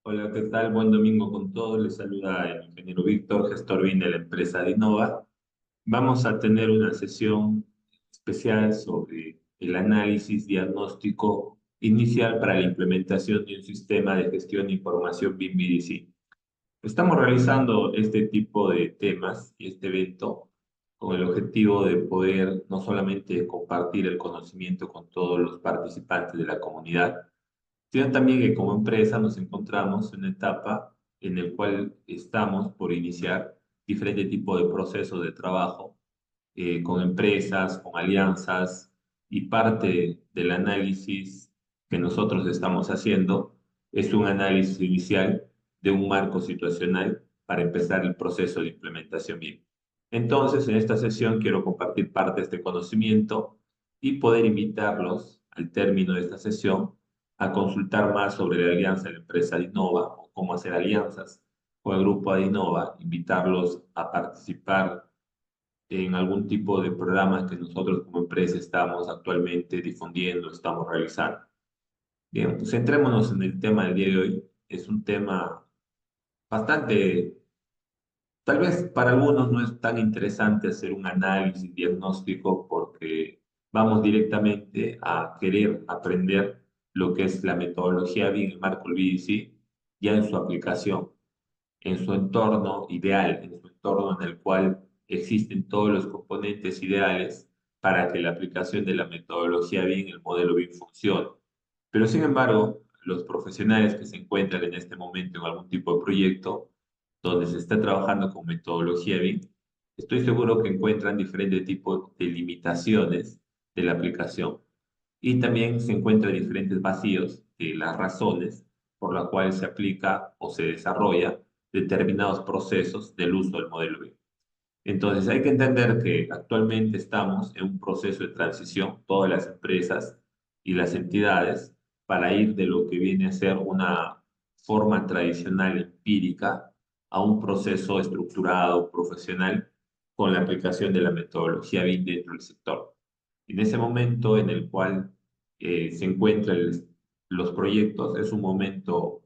Hola, ¿qué tal? Buen domingo con todos. Les saluda el ingeniero Víctor, gestor BIM de la empresa Dinova. Vamos a tener una sesión especial sobre el análisis diagnóstico inicial para la implementación de un sistema de gestión de información BIM BDC. Estamos realizando este tipo de temas y este evento con el objetivo de poder no solamente compartir el conocimiento con todos los participantes de la comunidad, sino también que como empresa nos encontramos en una etapa en la cual estamos por iniciar diferentes tipos de procesos de trabajo con empresas, con alianzas, y parte del análisis que nosotros estamos haciendo es un análisis inicial de un marco situacional para empezar el proceso de implementación BIM. Entonces, en esta sesión quiero compartir parte de este conocimiento y poder invitarlos al término de esta sesión a consultar más sobre la alianza de la empresa Innova o cómo hacer alianzas con el grupo de Innova, invitarlos a participar en algún tipo de programa que nosotros como empresa estamos actualmente difundiendo, estamos realizando. Bien, pues centrémonos en el tema del día de hoy. Es un tema bastante, tal vez para algunos no es tan interesante hacer un análisis diagnóstico porque vamos directamente a querer aprender lo que es la metodología BIM, el marco BDC, ya en su aplicación, en su entorno ideal, en su entorno en el cual existen todos los componentes ideales para que la aplicación de la metodología BIM, el modelo BIM funcione. Pero sin embargo, los profesionales que se encuentran en este momento en algún tipo de proyecto donde se está trabajando con metodología BIM, estoy seguro que encuentran diferentes tipos de limitaciones de la aplicación y también se encuentran diferentes vacíos de las razones por las cuales se aplica o se desarrolla determinados procesos del uso del modelo BIM. Entonces hay que entender que actualmente estamos en un proceso de transición, todas las empresas y las entidades, para ir de lo que viene a ser una forma tradicional empírica a un proceso estructurado, profesional, con la aplicación de la metodología BIM dentro del sector. En ese momento en el cual se encuentran los proyectos, es un momento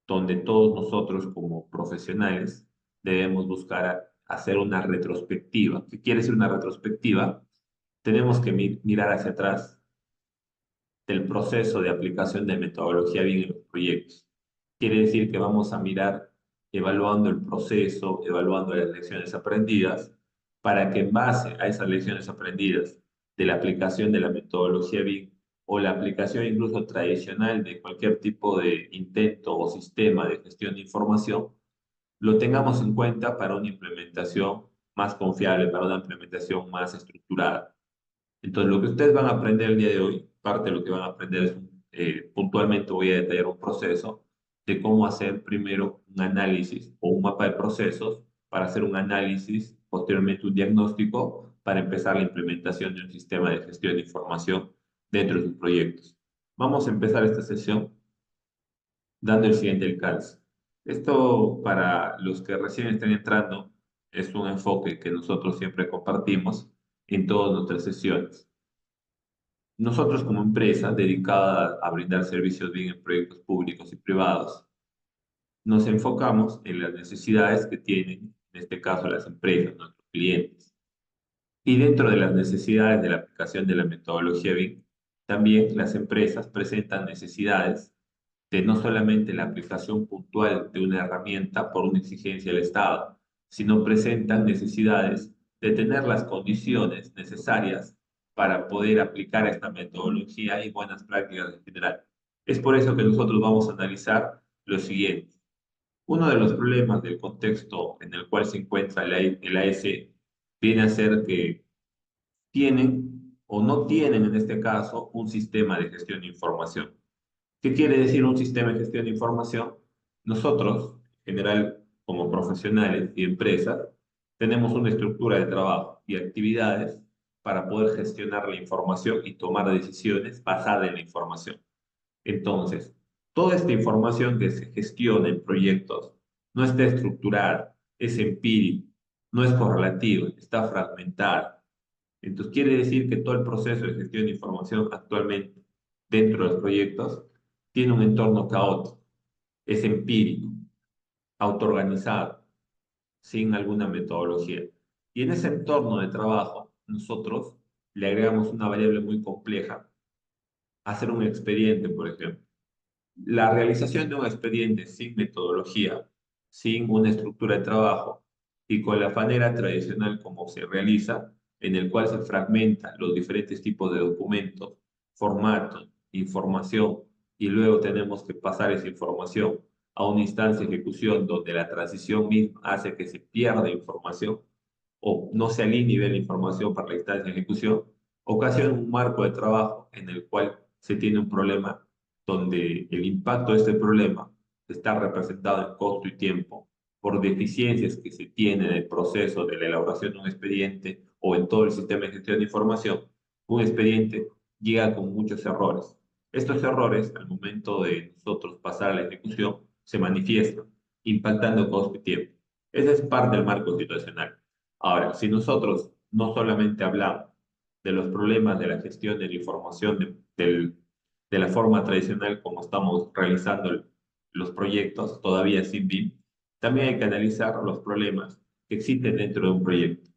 donde todos nosotros como profesionales debemos buscar hacer una retrospectiva. ¿Qué quiere decir una retrospectiva? Tenemos que mirar hacia atrás del proceso de aplicación de metodología BIM en los proyectos. Quiere decir que vamos a mirar evaluando el proceso, evaluando las lecciones aprendidas, para que en base a esas lecciones aprendidas de la aplicación de la metodología BIM o la aplicación incluso tradicional de cualquier tipo de intento o sistema de gestión de información, lo tengamos en cuenta para una implementación más confiable, para una implementación más estructurada. Entonces, lo que ustedes van a aprender el día de hoy, parte de lo que van a aprender es, puntualmente voy a detallar un proceso de cómo hacer primero un análisis o un mapa de procesos para hacer un análisis, posteriormente un diagnóstico para empezar la implementación de un sistema de gestión de información dentro de sus proyectos. Vamos a empezar esta sesión dando el siguiente alcance. Esto para los que recién están entrando es un enfoque que nosotros siempre compartimos en todas nuestras sesiones. Nosotros como empresa dedicada a brindar servicios bien en proyectos públicos y privados, nos enfocamos en las necesidades que tienen, en este caso, las empresas, nuestros clientes. Y dentro de las necesidades de la aplicación de la metodología BIM, también las empresas presentan necesidades de no solamente la aplicación puntual de una herramienta por una exigencia del Estado, sino presentan necesidades de tener las condiciones necesarias para poder aplicar esta metodología y buenas prácticas en general. Es por eso que nosotros vamos a analizar lo siguiente. Uno de los problemas del contexto en el cual se encuentra el AS viene a ser que tienen o no tienen en este caso un sistema de gestión de información. ¿Qué quiere decir un sistema de gestión de información? Nosotros, en general, como profesionales y empresas, tenemos una estructura de trabajo y actividades para poder gestionar la información y tomar decisiones basadas en la información. Entonces, toda esta información que se gestiona en proyectos no está estructurada, es empírica, no es correlativa, está fragmentada. Entonces, quiere decir que todo el proceso de gestión de información actualmente dentro de los proyectos tiene un entorno caótico. es empírico, autoorganizado, sin alguna metodología. Y en ese entorno de trabajo, nosotros le agregamos una variable muy compleja, hacer un expediente, por ejemplo. La realización de un expediente sin metodología, sin una estructura de trabajo y con la manera tradicional como se realiza, en el cual se fragmentan los diferentes tipos de documentos, formatos, información, y luego tenemos que pasar esa información a una instancia de ejecución donde la transición misma hace que se pierda información o no se alinee la información para la instancia de ejecución, ocasiona un marco de trabajo en el cual se tiene un problema donde el impacto de este problema está representado en costo y tiempo por deficiencias que se tiene en el proceso de la elaboración de un expediente o en todo el sistema de gestión de información. Un expediente llega con muchos errores. Estos errores, al momento de nosotros pasar a la ejecución, se manifiestan, impactando costo y tiempo. Ese es parte del marco situacional. Ahora, si nosotros no solamente hablamos de los problemas de la gestión de la información de la forma tradicional como estamos realizando los proyectos, todavía sin BIM, también hay que analizar los problemas que existen dentro de un proyecto.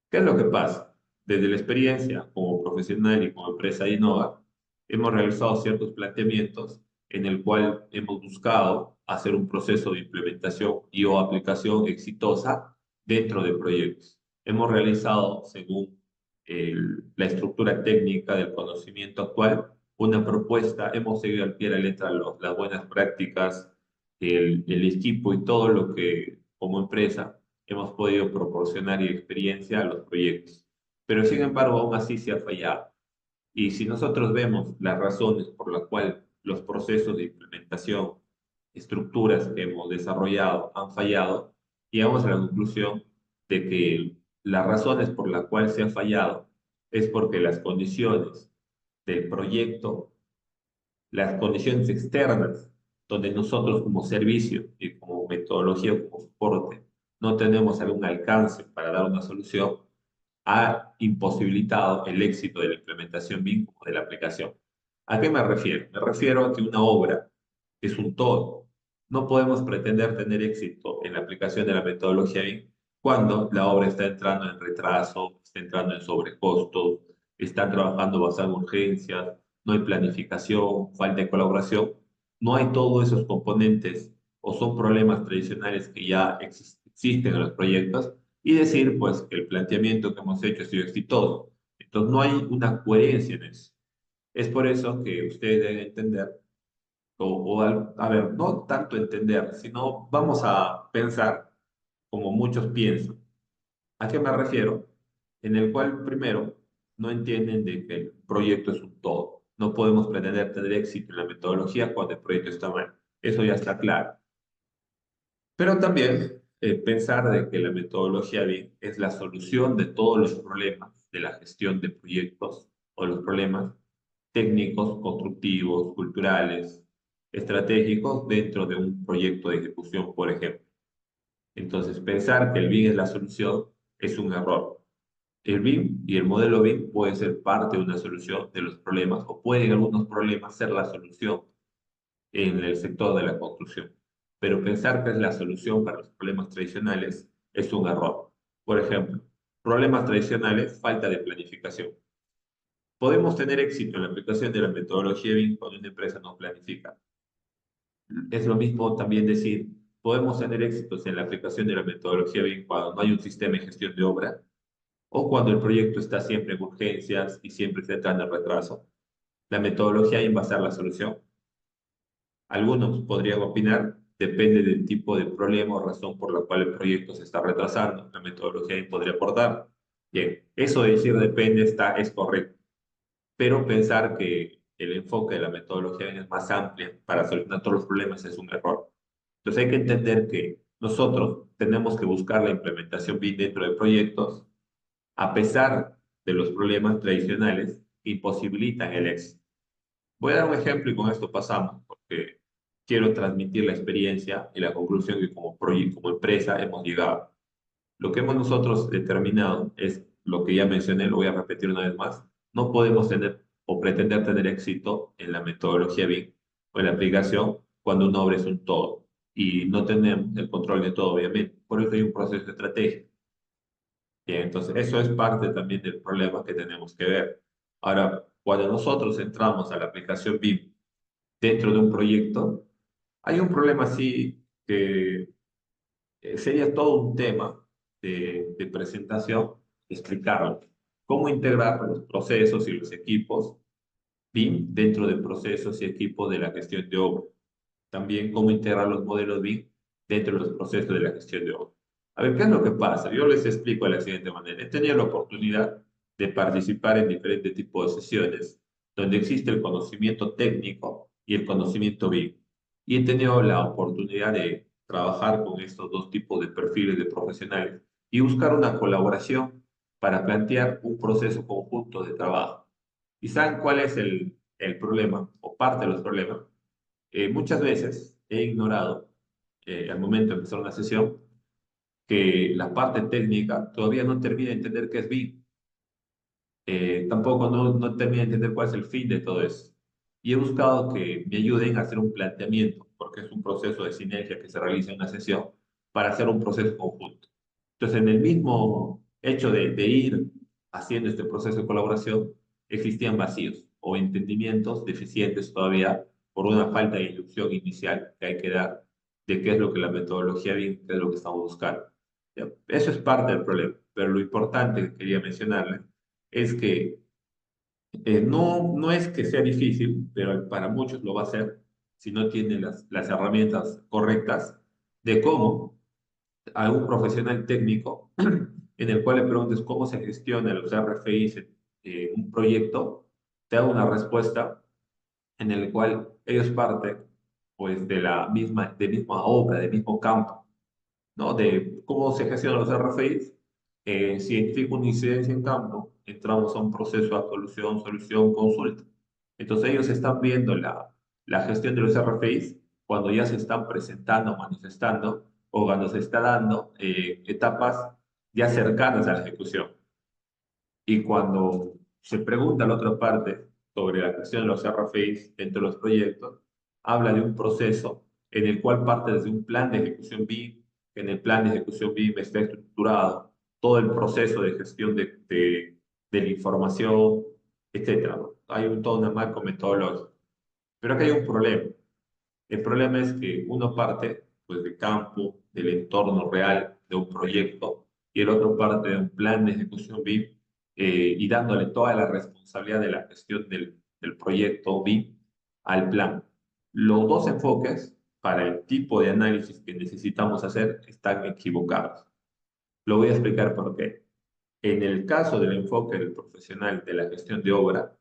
¿Qué es lo que pasa? Desde la experiencia como profesional y como empresa de Innova, hemos realizado ciertos planteamientos en el cual hemos buscado hacer un proceso de implementación y o aplicación exitosa dentro de proyectos. Hemos realizado, según la estructura técnica del conocimiento actual, una propuesta, hemos seguido al pie de la letra las buenas prácticas, el equipo y todo lo que como empresa hemos podido proporcionar y experiencia a los proyectos. Pero sin embargo, aún así se ha fallado. Y si nosotros vemos las razones por las cuales los procesos de implementación, estructuras que hemos desarrollado han fallado, llegamos a la conclusión de que las razones por las cuales se ha fallado es porque las condiciones del proyecto, las condiciones externas, donde nosotros como servicio y como metodología, como soporte, no tenemos algún alcance para dar una solución, ha imposibilitado el éxito de la implementación BIM como de la aplicación. ¿A qué me refiero? Me refiero a que una obra es un todo. No podemos pretender tener éxito en la aplicación de la metodología BIM cuando la obra está entrando en retraso, está entrando en sobrecostos, están trabajando basado en urgencias, no hay planificación, falta de colaboración, no hay todos esos componentes o son problemas tradicionales que ya existen en los proyectos y decir pues que el planteamiento que hemos hecho ha sido exitoso. Entonces no hay una coherencia en eso. Es por eso que ustedes deben entender, a ver, no tanto entender, sino vamos a pensar como muchos piensan. ¿A qué me refiero? En el cual, primero, no entienden de que el proyecto es un todo. No podemos pretender tener éxito en la metodología cuando el proyecto está mal. Eso ya está claro. Pero también pensar de que la metodología BIM es la solución de todos los problemas de la gestión de proyectos o los problemas técnicos, constructivos, culturales, estratégicos dentro de un proyecto de ejecución, por ejemplo. Entonces, pensar que el BIM es la solución es un error. El BIM y el modelo BIM puede ser parte de una solución de los problemas o pueden algunos problemas ser la solución en el sector de la construcción. Pero pensar que es la solución para los problemas tradicionales es un error. Por ejemplo, problemas tradicionales, falta de planificación. Podemos tener éxito en la aplicación de la metodología BIM cuando una empresa no planifica. Es lo mismo también decir, podemos tener éxitos en la aplicación de la metodología BIM cuando no hay un sistema de gestión de obra o cuando el proyecto está siempre en urgencias y siempre está entrando en retraso. La metodología BIM va a ser la solución. Algunos podrían opinar, depende del tipo de problema o razón por la cual el proyecto se está retrasando. La metodología ahí podría aportar. Bien, eso de decir depende es correcto, pero pensar que el enfoque de la metodología es más amplia para solucionar todos los problemas es un error. Entonces hay que entender que nosotros tenemos que buscar la implementación BIM dentro de proyectos a pesar de los problemas tradicionales que imposibilitan el éxito. Voy a dar un ejemplo y con esto pasamos, porque quiero transmitir la experiencia y la conclusión que como proyecto, como empresa hemos llegado. Lo que hemos nosotros determinado es lo que ya mencioné, lo voy a repetir una vez más. No podemos tener o pretender tener éxito en la metodología BIM o en la aplicación cuando una obra es un todo y no tenemos el control de todo, obviamente. Por eso hay un proceso de estrategia. Bien, entonces, eso es parte también del problema que tenemos que ver. Ahora, cuando nosotros entramos a la aplicación BIM dentro de un proyecto, hay un problema así que sería todo un tema de presentación, explicarlo. Cómo integrar los procesos y los equipos BIM dentro de procesos y equipos de la gestión de obra. También cómo integrar los modelos BIM dentro de los procesos de la gestión de obra. A ver, ¿qué es lo que pasa? Yo les explico de la siguiente manera. He tenido la oportunidad de participar en diferentes tipos de sesiones donde existe el conocimiento técnico y el conocimiento BIM. Y he tenido la oportunidad de trabajar con estos dos tipos de perfiles de profesionales y buscar una colaboración para plantear un proceso conjunto de trabajo. ¿Y saben cuál es el problema o parte de los problemas? Muchas veces he ignorado, al momento de empezar una sesión, que la parte técnica todavía no termina de entender qué es BIM. Tampoco no termina de entender cuál es el fin de todo eso. Y he buscado que me ayuden a hacer un planteamiento, porque es un proceso de sinergia que se realiza en una sesión, para hacer un proceso conjunto. Entonces, en el mismo hecho de ir haciendo este proceso de colaboración, existían vacíos o entendimientos deficientes todavía por una falta de inducción inicial que hay que dar de qué es lo que la metodología BIM, qué es lo que estamos buscando. Ya, eso es parte del problema, pero lo importante que quería mencionarle es que no es que sea difícil, pero para muchos lo va a ser si no tienen las herramientas correctas de cómo a un profesional técnico en el cual le preguntes cómo se gestiona los RFIs en un proyecto, te da una respuesta en el cual ellos parten pues de misma obra, del mismo campo, ¿no? De cómo se gestionan los RFIs. Si identifica una incidencia en campo, entramos a un proceso de solución, solución, consulta. Entonces ellos están viendo la gestión de los RFIs cuando ya se están presentando, manifestando, o cuando se está dando etapas ya cercanas a la ejecución. Y cuando se pregunta a la otra parte sobre la gestión de los RFIs dentro de los proyectos, habla de un proceso en el cual parte desde un plan de ejecución BIM, en el plan de ejecución BIM está estructurado todo el proceso de gestión de la información, etcétera, ¿no? Hay toda una marco metodológica. Pero aquí hay un problema. El problema es que uno parte pues, de campo, del entorno real de un proyecto, y el otro parte de un plan de ejecución BIM y dándole toda la responsabilidad de la gestión del proyecto BIM al plan. Los dos enfoques para el tipo de análisis que necesitamos hacer están equivocados. Lo voy a explicar por qué. En el caso del enfoque del profesional de la gestión de obra,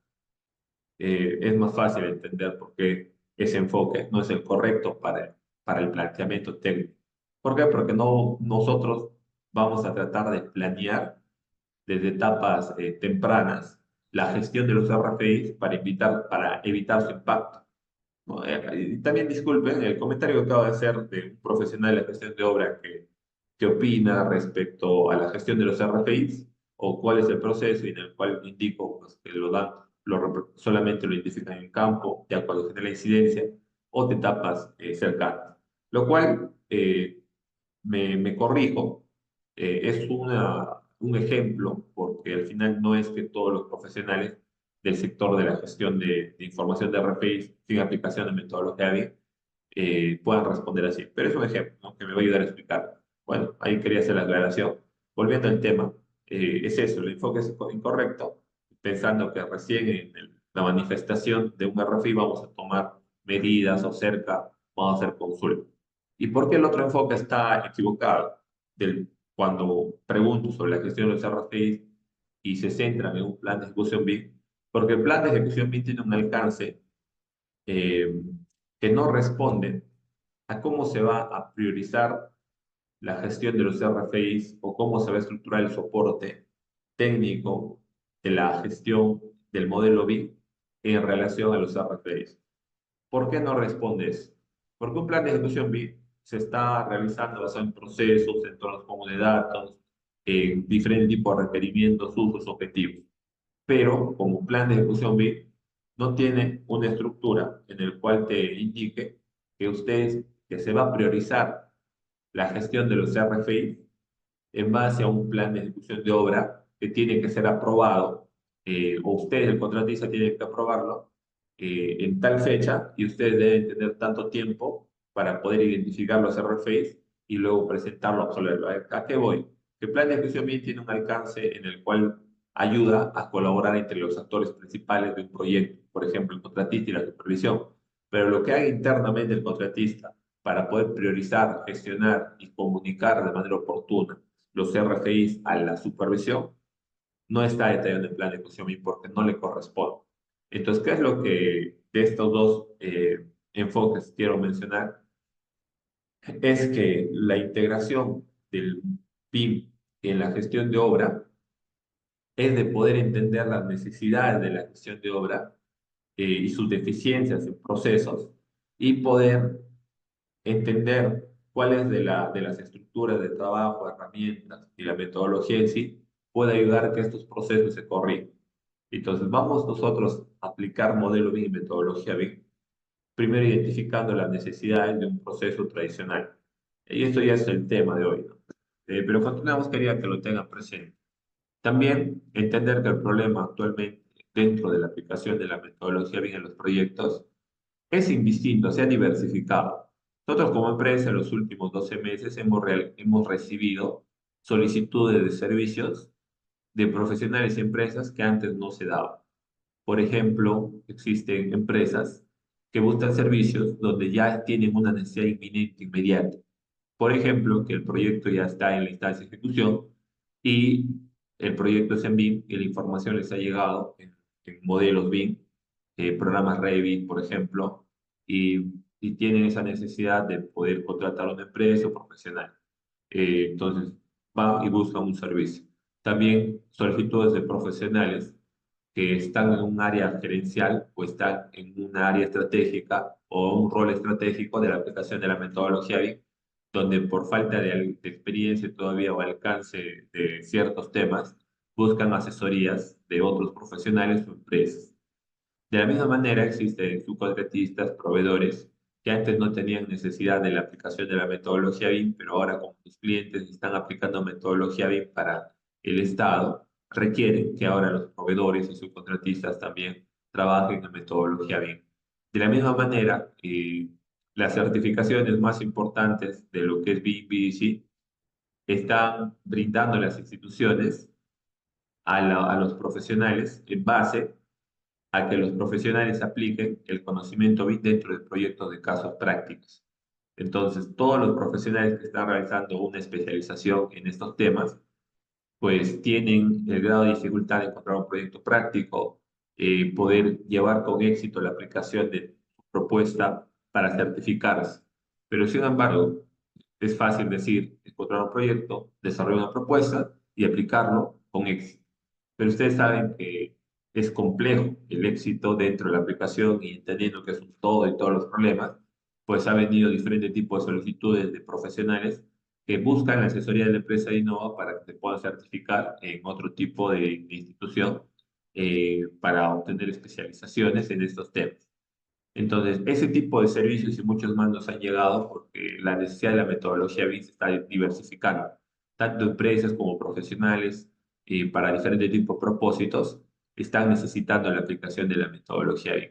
es más fácil entender por qué ese enfoque no es el correcto para el planteamiento técnico. ¿Por qué? Porque nosotros vamos a tratar de planear desde etapas tempranas la gestión de los RFIs para evitar su impacto, ¿no? Y también disculpen el comentario que acabo de hacer de un profesional de la gestión de obra que opina respecto a la gestión de los RFIs o cuál es el proceso y en el cual indico pues, que lo dan, solamente lo identifican en el campo, ya cuando genera la incidencia o de etapas cercanas. Lo cual me corrijo, es un ejemplo, porque al final no es que todos los profesionales del sector de la gestión de información de RFIs sin aplicación de metodología BIM puedan responder así. Pero es un ejemplo, ¿no? Que me va a ayudar a explicar. Bueno, ahí quería hacer la aclaración. Volviendo al tema, es eso, el enfoque es incorrecto, pensando que recién en la manifestación de un RFI vamos a tomar medidas o cerca, vamos a hacer consultas. ¿Y por qué el otro enfoque está equivocado? Cuando pregunto sobre la gestión de los RFIs y se centran en un plan de ejecución BIM, porque el plan de ejecución BIM tiene un alcance eh, que no responde a cómo se va a priorizar la gestión de los RFIs o cómo se va a estructurar el soporte técnico de la gestión del modelo BIM en relación a los RFIs. ¿Por qué no respondes? Porque un plan de ejecución BIM se está realizando basado en procesos, entornos comunes de datos, en diferentes tipos de requerimientos, usos, objetivos. Pero como un plan de ejecución BIM no tiene una estructura en el cual te indique que se va a priorizar la gestión de los RFI en base a un plan de ejecución de obra que tiene que ser aprobado, o ustedes, el contratista, tienen que aprobarlo en tal fecha y ustedes deben tener tanto tiempo para poder identificar los RFIs y luego presentarlo a Soler. ¿A qué voy? Que el plan de ejecución bien tiene un alcance en el cual ayuda a colaborar entre los actores principales de un proyecto, por ejemplo, el contratista y la supervisión. Pero lo que haga internamente el contratista para poder priorizar, gestionar y comunicar de manera oportuna los RFIs a la supervisión, no está detallado en el plan de ejecución porque no le corresponde. Entonces, ¿qué es lo que de estos dos enfoques quiero mencionar? Es que la integración del PIM en la gestión de obra es de poder entender las necesidades de la gestión de obra y sus deficiencias en procesos y poder entender cuáles de las estructuras de trabajo, herramientas y la metodología en sí puede ayudar a que estos procesos se corrijan. Entonces, vamos nosotros a aplicar modelo BIM y metodología BIM, primero identificando las necesidades de un proceso tradicional. Y esto ya es el tema de hoy, ¿no? Pero continuamos, quería que lo tengan presente. También entender que el problema actualmente dentro de la aplicación de la metodología BIM en los proyectos es indistinto, se ha diversificado. Nosotros como empresa en los últimos 12 meses hemos recibido solicitudes de servicios de profesionales y empresas que antes no se daban. Por ejemplo, existen empresas que buscan servicios donde ya tienen una necesidad inminente, inmediata. Por ejemplo, que el proyecto ya está en la instancia de ejecución y el proyecto es en BIM y la información les ha llegado en modelos BIM, programas Revit, por ejemplo, y tienen esa necesidad de poder contratar a una empresa o profesional. Entonces, van y buscan un servicio. También solicitudes de profesionales que están en un área gerencial o están en un área estratégica o un rol estratégico de la aplicación de la metodología BIM, donde por falta de experiencia todavía o alcance de ciertos temas, buscan asesorías de otros profesionales o empresas. De la misma manera, existen subcontratistas, proveedores que antes no tenían necesidad de la aplicación de la metodología BIM, pero ahora como sus clientes están aplicando metodología BIM para el Estado, requieren que ahora los proveedores y subcontratistas también trabajen en metodología BIM. De la misma manera, las certificaciones más importantes de lo que es BIM, BDC, están brindando las instituciones a los profesionales en base a que los profesionales apliquen el conocimiento BIM dentro de proyectos de casos prácticos. Entonces, todos los profesionales que están realizando una especialización en estos temas, pues tienen el grado de dificultad de encontrar un proyecto práctico, poder llevar con éxito la aplicación de su propuesta para certificarse. Pero sin embargo, es fácil decir, encontrar un proyecto, desarrollar una propuesta y aplicarlo con éxito. Pero ustedes saben que es complejo el éxito dentro de la aplicación y entendiendo que es un todo y todos los problemas, pues ha venido diferentes tipos de solicitudes de profesionales que buscan la asesoría de la empresa de Innova para que se puedan certificar en otro tipo de institución para obtener especializaciones en estos temas. Entonces, ese tipo de servicios y muchos más nos han llegado porque la necesidad de la metodología BIM se está diversificando. Tanto empresas como profesionales, para diferentes tipos de propósitos, están necesitando la aplicación de la metodología BIM.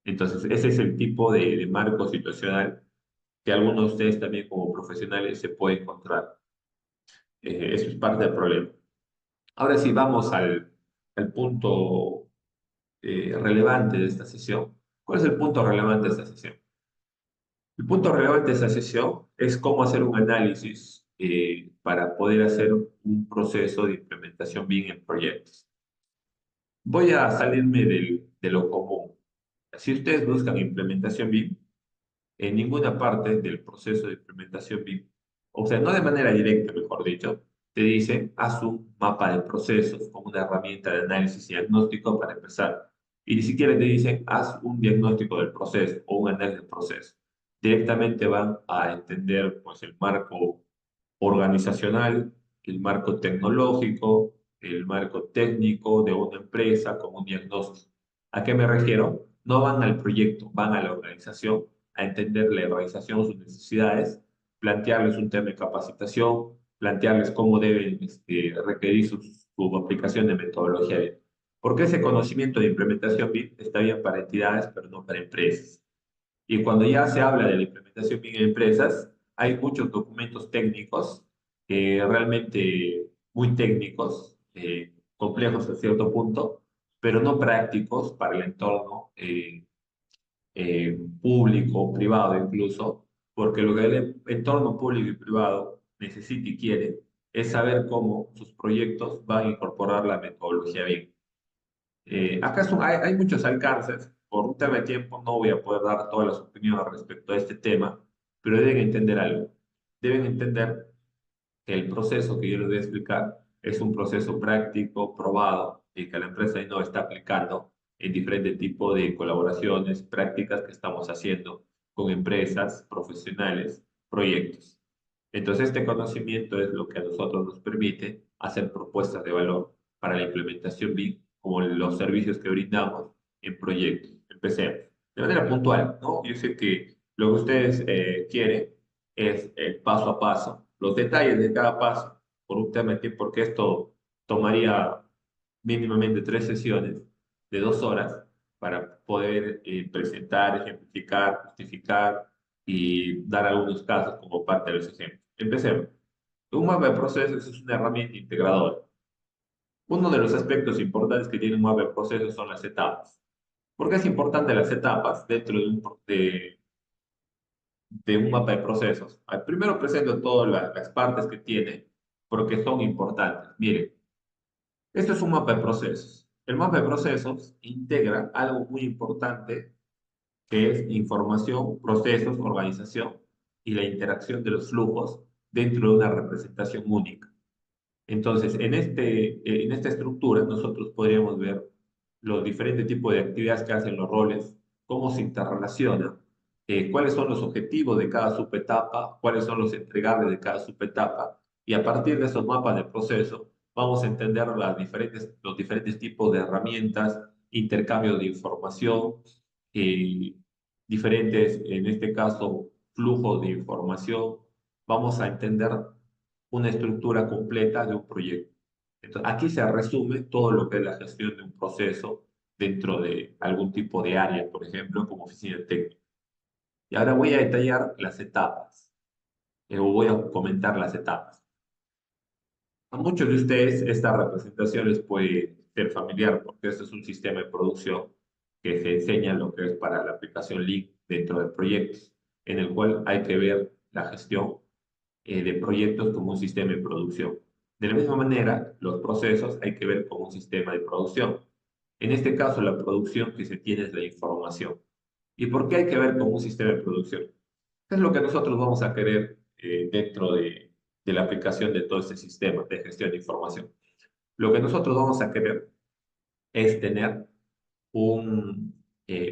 Entonces, ese es el tipo de marco situacional que algunos de ustedes también como profesionales se pueden encontrar. Eso es parte del problema. Ahora sí, vamos al punto relevante de esta sesión. ¿Cuál es el punto relevante de esta sesión? El punto relevante de esta sesión es cómo hacer un análisis para poder hacer un proceso de implementación bien en proyectos. Voy a salirme de lo común. Si ustedes buscan implementación BIM, en ninguna parte del proceso de implementación BIM, o sea, no de manera directa, mejor dicho, te dicen, haz un mapa de procesos con una herramienta de análisis y diagnóstico para empezar. Y ni siquiera te dicen, haz un diagnóstico del proceso o un análisis del proceso. Directamente van a entender pues, el marco organizacional, el marco tecnológico, el marco técnico de una empresa con un diagnóstico. ¿A qué me refiero? No van al proyecto, van a la organización a entender la organización, sus necesidades, plantearles un tema de capacitación, plantearles cómo deben requerir su aplicación de metodología BIM. Porque ese conocimiento de implementación BIM está bien para entidades, pero no para empresas. Y cuando ya se habla de la implementación BIM en empresas, hay muchos documentos técnicos, realmente muy técnicos, complejos a cierto punto, pero no prácticos para el entorno público, privado incluso, porque lo que el entorno público y privado necesita y quiere es saber cómo sus proyectos van a incorporar la metodología BIM. Acá hay muchos alcances. Por un tema de tiempo no voy a poder dar todas las opiniones respecto a este tema, pero deben entender algo. Deben entender que el proceso que yo les voy a explicar es un proceso práctico, probado, y que la empresa no está aplicando en diferentes tipos de colaboraciones, prácticas que estamos haciendo con empresas, profesionales, proyectos. Entonces, este conocimiento es lo que a nosotros nos permite hacer propuestas de valor para la implementación BIM, como los servicios que brindamos en proyectos. Empecemos. De manera puntual, ¿no? Yo sé que lo que ustedes quieren es paso a paso, los detalles de cada paso, por un tema de tiempo, porque esto tomaría mínimamente 3 sesiones de 2 horas para poder presentar, ejemplificar, justificar y dar algunos casos como parte de los ejemplos. Empecemos. Un mapa de procesos es una herramienta integradora. Uno de los aspectos importantes que tiene un mapa de procesos son las etapas. ¿Por qué es importante las etapas dentro de un mapa de procesos? Primero presento todas las partes que tiene porque son importantes. Miren, esto es un mapa de procesos. El mapa de procesos integra algo muy importante que es información, procesos, organización y la interacción de los flujos dentro de una representación única. Entonces, en esta estructura nosotros podríamos ver los diferentes tipos de actividades que hacen los roles, cómo se interrelacionan, cuáles son los objetivos de cada subetapa, cuáles son los entregables de cada subetapa, y a partir de esos mapas de proceso vamos a entender los diferentes tipos de herramientas, intercambio de información, eh, diferentes, en este caso, flujos de información. Vamos a entender una estructura completa de un proyecto. Entonces, aquí se resume todo lo que es la gestión de un proceso dentro de algún tipo de área, por ejemplo, como oficina técnica. Y ahora voy a detallar las etapas, o voy a comentar las etapas. A muchos de ustedes esta representación les puede ser familiar, porque este es un sistema de producción que se enseña lo que es para la aplicación Lean dentro de proyectos, en el cual hay que ver la gestión de proyectos como un sistema de producción. De la misma manera, los procesos hay que ver como un sistema de producción. En este caso, la producción que se tiene es la información. ¿Y por qué hay que ver como un sistema de producción? ¿Qué es lo que nosotros vamos a querer dentro de la aplicación de todo este sistema de gestión de información? Lo que nosotros vamos a querer es tener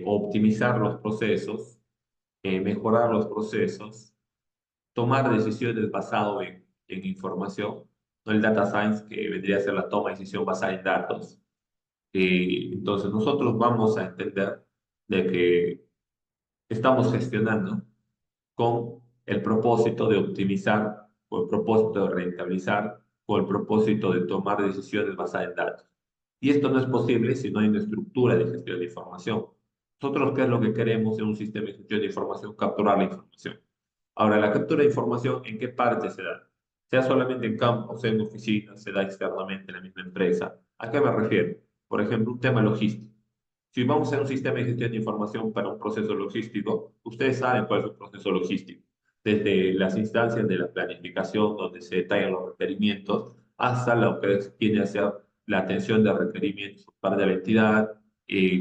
optimizar los procesos, mejorar los procesos, tomar decisiones basado en información, no el data science, que vendría a ser la toma de decisión basada en datos. Entonces, nosotros vamos a entender de que estamos gestionando con el propósito de optimizar, con el propósito de rentabilizar, con el propósito de tomar decisiones basadas en datos. Y esto no es posible si no hay una estructura de gestión de información. Nosotros, ¿qué es lo que queremos en un sistema de gestión de información? Capturar la información. Ahora, la captura de información, ¿en qué parte se da? Sea solamente en campo, sea en oficinas, se da externamente en la misma empresa. ¿A qué me refiero? Por ejemplo, un tema logístico. Si vamos a hacer un sistema de gestión de información para un proceso logístico, ustedes saben cuál es un proceso logístico. Desde las instancias de la planificación, donde se detallan los requerimientos, hasta lo que tiene a ser la atención de requerimientos por parte de la entidad,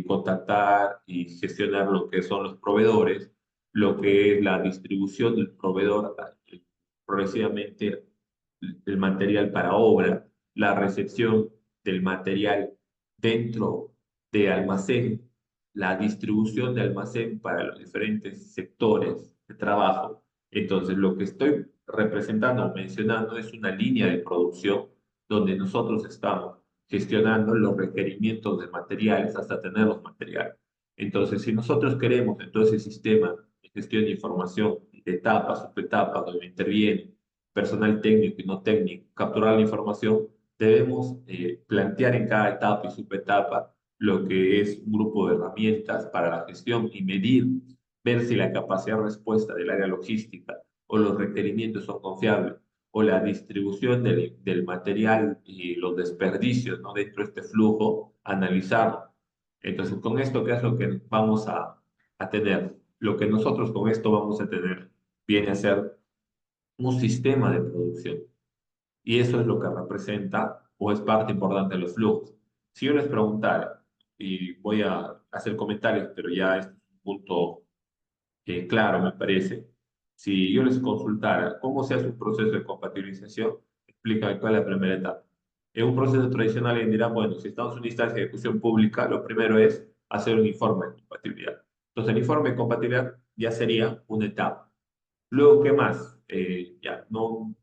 contactar y gestionar lo que son los proveedores, lo que es la distribución del proveedor, progresivamente el material para obra, la recepción del material dentro de almacén, la distribución de almacén para los diferentes sectores de trabajo. Entonces, lo que estoy representando o mencionando es una línea de producción donde nosotros estamos gestionando los requerimientos de materiales hasta tener los materiales. Entonces, si nosotros queremos en todo ese sistema de gestión de información, de etapas, subetapas, donde interviene personal técnico y no técnico, capturar la información, debemos plantear en cada etapa y subetapa lo que es un grupo de herramientas para la gestión y medir, ver si la capacidad de respuesta del área logística o los requerimientos son confiables, o la distribución del material y los desperdicios, ¿no? Dentro de este flujo, analizarlo. Entonces, con esto, ¿qué es lo que vamos a tener? Lo que nosotros con esto vamos a tener viene a ser un sistema de producción. Y eso es lo que representa o es parte importante de los flujos. Si yo les preguntara, y voy a hacer comentarios, pero ya este es un punto claro, me parece, si yo les consultara cómo se hace un proceso de compatibilización, explica cuál es la primera etapa. En un proceso tradicional, alguien dirá, bueno, si estamos en una instancia de ejecución pública, lo primero es hacer un informe de compatibilidad. Entonces, el informe de compatibilidad ya sería una etapa. Luego, ¿qué más? Ya, no,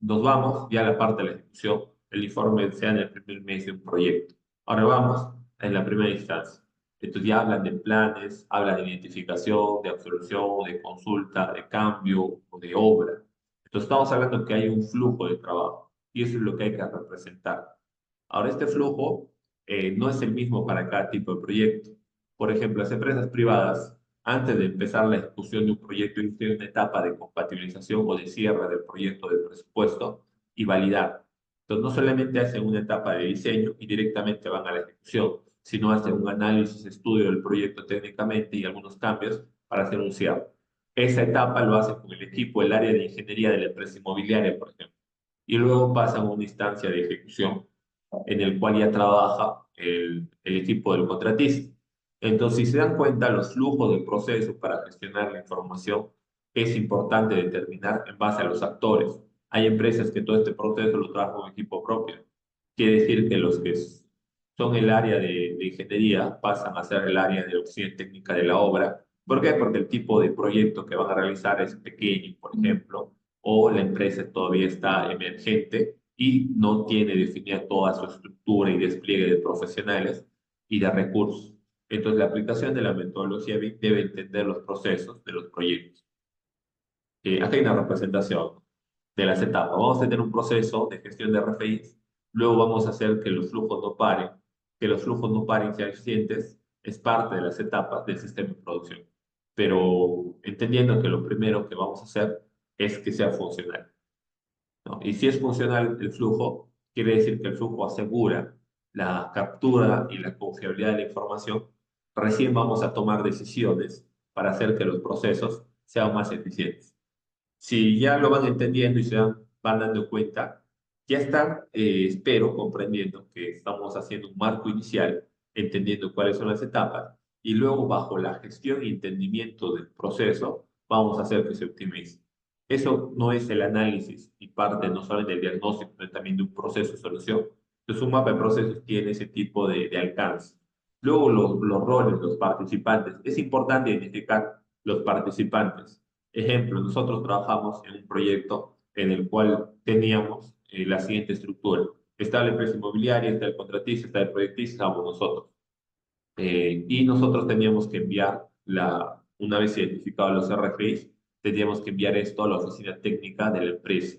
nos vamos ya a la parte de la ejecución. El informe sea en el primer mes de un proyecto. Ahora vamos en la primera instancia. Entonces ya hablan de planes, hablan de identificación, de absolución, de consulta, de cambio o de obra. Entonces estamos hablando que hay un flujo de trabajo y eso es lo que hay que representar. Ahora, este flujo no es el mismo para cada tipo de proyecto. Por ejemplo, las empresas privadas, antes de empezar la ejecución de un proyecto, tienen una etapa de compatibilización o de cierre del proyecto de presupuesto y validar. Entonces, no solamente hacen una etapa de diseño y directamente van a la ejecución, sino hacen un análisis, estudio del proyecto técnicamente y algunos cambios para hacer un cierre. Esa etapa lo hacen con el equipo, el área de ingeniería de la empresa inmobiliaria, por ejemplo. Y luego pasan a una instancia de ejecución en el cual ya trabaja el equipo del contratista. Entonces, si se dan cuenta, los flujos del proceso para gestionar la información es importante determinar en base a los actores. Hay empresas que todo este proceso lo trabajan con equipo propio. Quiere decir que los que son el área de ingeniería pasan a ser el área de oficina técnica de la obra. ¿Por qué? Porque el tipo de proyecto que van a realizar es pequeño, por ejemplo, o la empresa todavía está emergente y no tiene definida toda su estructura y despliegue de profesionales y de recursos. Entonces, la aplicación de la metodología BIM debe entender los procesos de los proyectos. Acá hay una representación de las etapas. Vamos a tener un proceso de gestión de RFIs, luego vamos a hacer que los flujos no paren, que los flujos no paren sean eficientes, es parte de las etapas del sistema de producción. Pero entendiendo que lo primero que vamos a hacer es que sea funcional, ¿no? Y si es funcional el flujo, quiere decir que el flujo asegura la captura y la confiabilidad de la información. Recién vamos a tomar decisiones para hacer que los procesos sean más eficientes. Si ya lo van entendiendo y van dando cuenta, ya están, espero, comprendiendo que estamos haciendo un marco inicial, entendiendo cuáles son las etapas, y luego bajo la gestión y entendimiento del proceso, vamos a hacer que se optimice. Eso no es el análisis y parte no solo del diagnóstico, sino también de un proceso de solución. Entonces, un mapa de procesos tiene ese tipo de alcance. Luego, los roles, los participantes. Es importante identificar los participantes. Ejemplo, nosotros trabajamos en un proyecto en el cual teníamos la siguiente estructura. Está la empresa inmobiliaria, está el contratista, está el proyectista, estamos nosotros. Y nosotros teníamos que enviar, una vez identificados los RFIs, teníamos que enviar esto a la oficina técnica de la empresa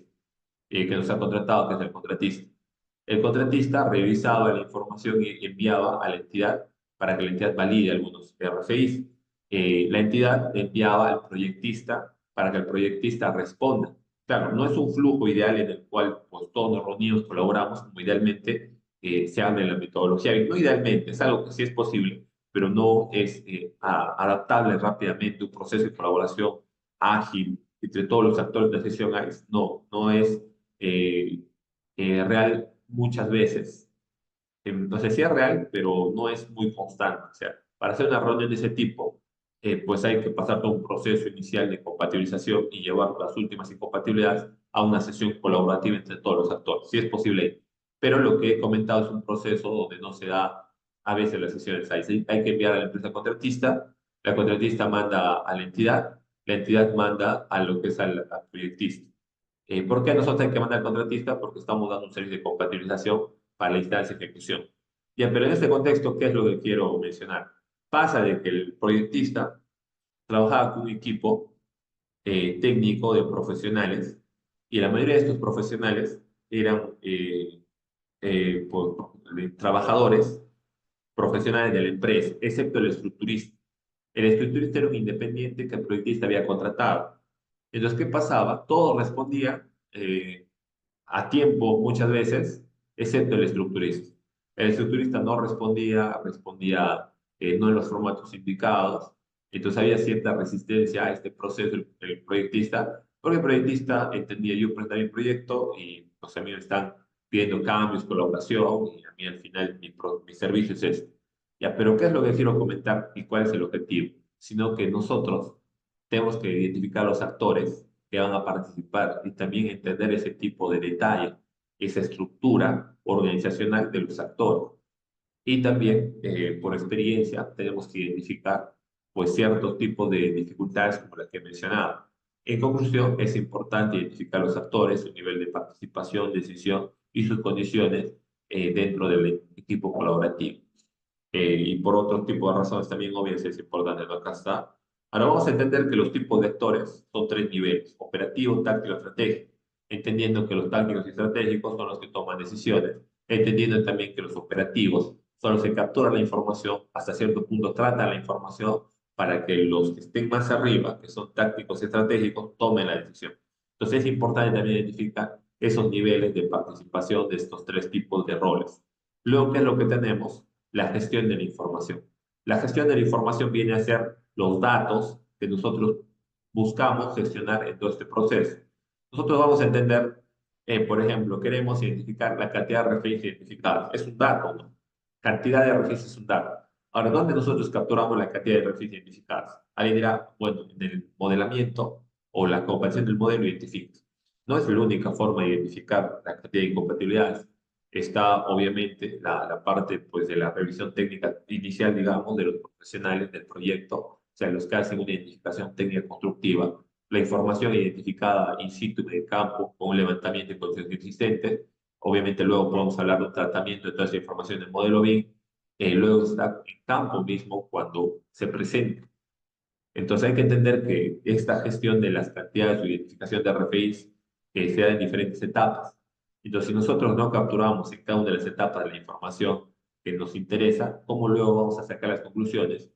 que nos ha contratado, que es el contratista. El contratista revisaba la información y enviaba a la entidad para que la entidad valide algunos RFIs. La entidad enviaba al proyectista para que el proyectista responda. Claro, no es un flujo ideal en el cual pues, todos nos reunimos, colaboramos, como idealmente se habla en la metodología. No idealmente, es algo que sí es posible, pero no es adaptable rápidamente, un proceso de colaboración ágil entre todos los actores de la sesión AIS. No, no es eh, real muchas veces. No sé si es real, pero no es muy constante. O sea, para hacer una reunión de ese tipo, pues hay que pasar por un proceso inicial de compatibilización y llevar las últimas incompatibilidades a una sesión colaborativa entre todos los actores. Si es posible, pero lo que he comentado es un proceso donde no se da a veces las sesiones. Hay que enviar a la empresa contratista, la contratista manda a la entidad manda a lo que es al proyectista. ¿Por qué nosotros hay que mandar al contratista? Porque estamos dando un servicio de compatibilización para la instancia de ejecución. Bien, pero en este contexto, ¿qué es lo que quiero mencionar? Pasa de que el proyectista trabajaba con un equipo técnico de profesionales y la mayoría de estos profesionales eran trabajadores profesionales de la empresa, excepto el estructurista. El estructurista era un independiente que el proyectista había contratado. Entonces, ¿qué pasaba? Todo respondía a tiempo muchas veces, excepto el estructurista. El estructurista no respondía, respondía no en los formatos indicados, entonces había cierta resistencia a este proceso el proyectista, porque el proyectista entendía, yo presenté mi proyecto y pues, a mí me están pidiendo cambios, colaboración, y a mí al final mi servicio es este. Ya, pero ¿qué es lo que quiero comentar y cuál es el objetivo? Sino que nosotros tenemos que identificar los actores que van a participar y también entender ese tipo de detalle, esa estructura organizacional de los actores. Y también, por experiencia, tenemos que identificar pues, ciertos tipos de dificultades como las que he mencionado. En conclusión, es importante identificar los actores, su nivel de participación, decisión y sus condiciones dentro del equipo colaborativo. Y por otro tipo de razones también obvias es importante, ¿no? Acá está. Ahora vamos a entender que los tipos de actores son tres niveles, operativo, táctico, estratégico, entendiendo que los tácticos y estratégicos son los que toman decisiones, entendiendo también que los operativos son los que capturan la información, hasta cierto punto tratan la información para que los que estén más arriba, que son tácticos y estratégicos, tomen la decisión. Entonces es importante también identificar esos niveles de participación de estos tres tipos de roles. Luego, ¿qué es lo que tenemos? La gestión de la información. La gestión de la información viene a ser los datos que nosotros buscamos gestionar en todo este proceso. Nosotros vamos a entender, por ejemplo, queremos identificar la cantidad de RFIs identificados. Es un dato, ¿no? Cantidad de RFIs es un dato. Ahora, ¿dónde nosotros capturamos la cantidad de RFIs identificados? Alguien dirá, bueno, en el modelamiento o la comparación del modelo identifica. No es la única forma de identificar la cantidad de incompatibilidades. Está obviamente la parte pues, de la revisión técnica inicial, digamos, de los profesionales del proyecto, o sea, los que hacen una identificación técnica constructiva, la información identificada in situ en el campo con un levantamiento de condiciones existentes. Obviamente luego podemos hablar de un tratamiento de toda esa información en el modelo BIM. Luego está en campo mismo cuando se presenta. Entonces hay que entender que esta gestión de las cantidades o identificación de RFIs se da en diferentes etapas. Entonces, si nosotros no capturamos en cada una de las etapas de la información que nos interesa, ¿cómo luego vamos a sacar las conclusiones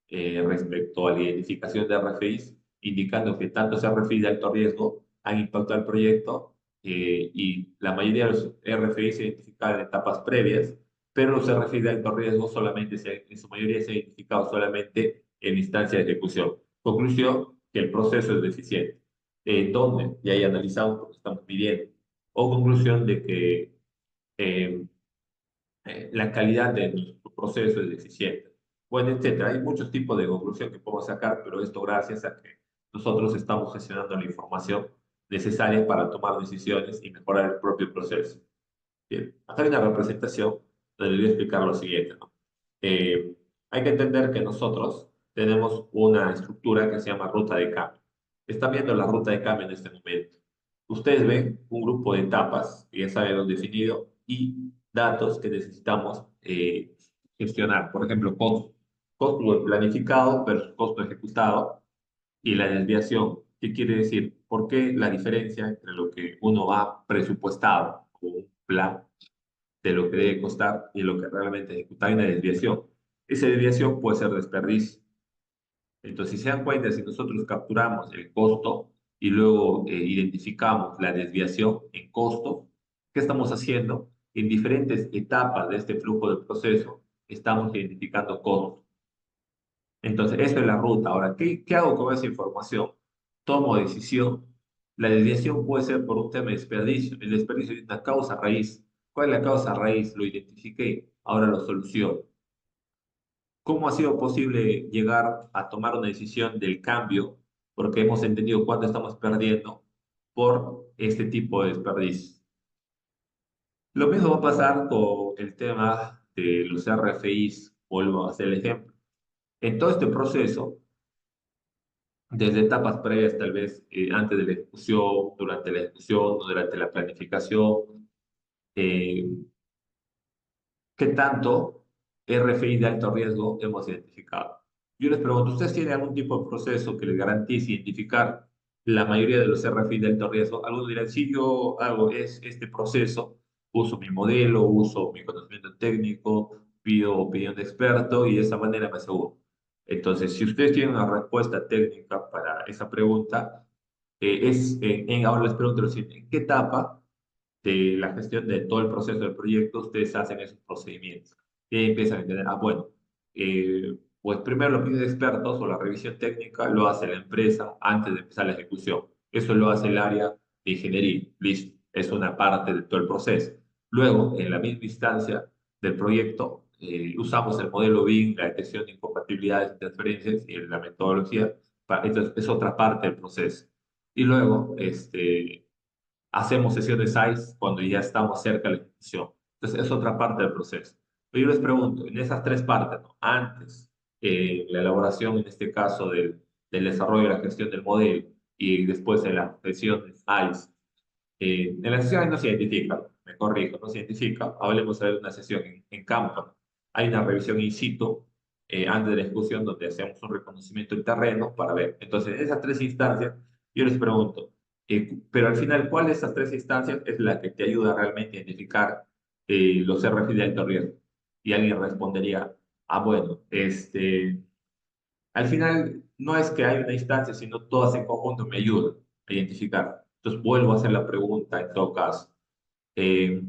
respecto a la identificación de RFIs, indicando que tantos RFIs de alto riesgo han impactado el proyecto y la mayoría de los RFIs se identificaron en etapas previas, pero los RFIs de alto riesgo solamente en su mayoría se han identificado solamente en instancia de ejecución. Conclusión, que el proceso es deficiente. ¿Dónde? Y ahí analizamos lo que estamos pidiendo. O conclusión de que eh, la calidad de nuestro proceso es deficiente. Bueno, etcétera. Hay muchos tipos de conclusión que podemos sacar, pero esto gracias a que nosotros estamos gestionando la información necesaria para tomar decisiones y mejorar el propio proceso. Bien, acá hay una representación donde les voy a explicar lo siguiente, ¿no? Eh, Hay que entender que nosotros tenemos una estructura que se llama ruta de cambio. Están viendo la ruta de cambio en este momento. Ustedes ven un grupo de etapas que ya sabemos definido y datos que necesitamos gestionar. Por ejemplo, costo, costo planificado versus costo ejecutado y la desviación. ¿Qué quiere decir? ¿Por qué la diferencia entre lo que uno va presupuestado con un plan de lo que debe costar y lo que realmente ejecutar? Hay una desviación. Esa desviación puede ser desperdicio. Entonces, si se dan cuenta, si nosotros capturamos el costo y luego identificamos la desviación en costo, ¿qué estamos haciendo? En diferentes etapas de este flujo de proceso estamos identificando costos. Entonces, eso es la ruta. Ahora, ¿qué hago con esa información? Tomo decisión. La desviación puede ser por un tema de desperdicio. El desperdicio es una causa raíz. ¿Cuál es la causa raíz? Lo identifiqué, ahora lo soluciono. ¿Cómo ha sido posible llegar a tomar una decisión del cambio? Porque hemos entendido cuánto estamos perdiendo por este tipo de desperdicio. Lo mismo va a pasar con el tema de los RFIs. Vuelvo a hacer el ejemplo. En todo este proceso, desde etapas previas, tal vez antes de la ejecución, durante la planificación, eh, ¿qué tanto RFI de alto riesgo hemos identificado? Yo les pregunto, ¿ustedes tienen algún tipo de proceso que les garantice identificar la mayoría de los RFI de alto riesgo? Algunos dirán, sí, yo hago este proceso, uso mi modelo, uso mi conocimiento técnico, pido opinión de experto y de esa manera me aseguro. Entonces, si ustedes tienen una respuesta técnica para esa pregunta, ahora les pregunto lo siguiente, ¿en qué etapa de la gestión de todo el proceso del proyecto ustedes hacen esos procedimientos? Y ahí empiezan a entender, bueno, pues primero lo piden expertos o la revisión técnica lo hace la empresa antes de empezar la ejecución. Eso lo hace el área de ingeniería, listo, es una parte de todo el proceso. Luego, en la misma instancia del proyecto, usamos el modelo BIM, la detección de incompatibilidades y transferencias y la metodología, entonces es otra parte del proceso. Y luego, hacemos sesiones ICE cuando ya estamos cerca de la ejecución. Entonces, es otra parte del proceso. Pero yo les pregunto, en esas tres partes, ¿no? Antes, la elaboración, en este caso, del desarrollo y la gestión del modelo, y después en la sesión de ICE, en la sesión no se identifica, me corrijo, no se identifica. Hablemos de una sesión en campo, ¿no? Hay una revisión in situ antes de la ejecución donde hacemos un reconocimiento del terreno para ver. Entonces, en esas tres instancias, yo les pregunto, pero al final, ¿cuál de esas tres instancias es la que te ayuda realmente a identificar los RFI de alto riesgo? Y alguien respondería, bueno, al final no es que hay una instancia, sino todas en conjunto me ayudan a identificar. Entonces vuelvo a hacer la pregunta en todo caso. Eh,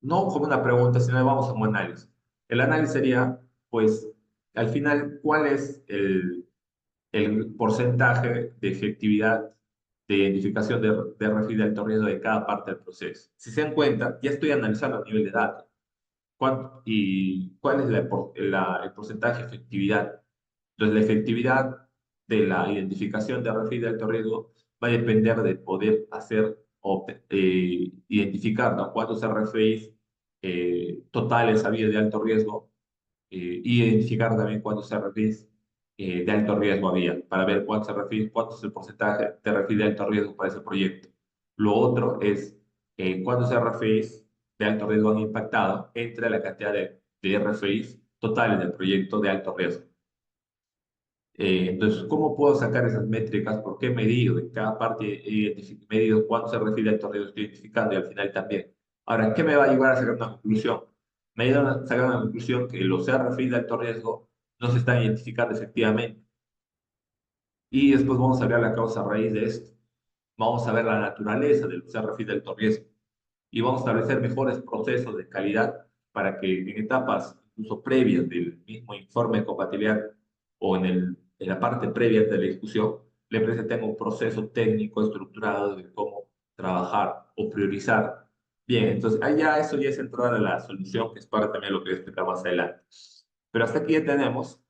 no como una pregunta, sino vamos a un análisis. El análisis sería, pues, al final, ¿cuál es el porcentaje de efectividad de identificación de RFI de alto riesgo de cada parte del proceso? Si se dan cuenta, ya estoy analizando a nivel de datos. ¿Y cuál es el porcentaje de efectividad? Entonces, la efectividad de la identificación de RFI de alto riesgo va a depender de poder hacer o identificar, ¿no? Cuántos RFIs totales había de alto riesgo y identificar también cuántos RFIs de alto riesgo había para ver cuántos RFIs, cuánto es el porcentaje de RFI de alto riesgo para ese proyecto. Lo otro es cuántos RFIs de alto riesgo han impactado entre la cantidad de RFIs totales del proyecto de alto riesgo. Entonces, ¿cómo puedo sacar esas métricas? ¿Por qué he medido? En cada parte he medido cuánto se refiere al torneo estoy identificando y al final también. Ahora, ¿qué me va a llevar a sacar una conclusión? Me ayuda a sacar una conclusión que los RFI de alto riesgo no se están identificando efectivamente. Y después vamos a ver la causa raíz de esto. Vamos a ver la naturaleza de los RFI de alto riesgo. Y vamos a establecer mejores procesos de calidad para que en etapas incluso previas del mismo informe de compatibilidad o en la parte previa de la discusión, la empresa tenga un proceso técnico estructurado de cómo trabajar o priorizar. Bien, entonces allá eso ya es entrar a la solución, que es para también lo que voy a explicar más adelante. Pero hasta aquí ya tenemos,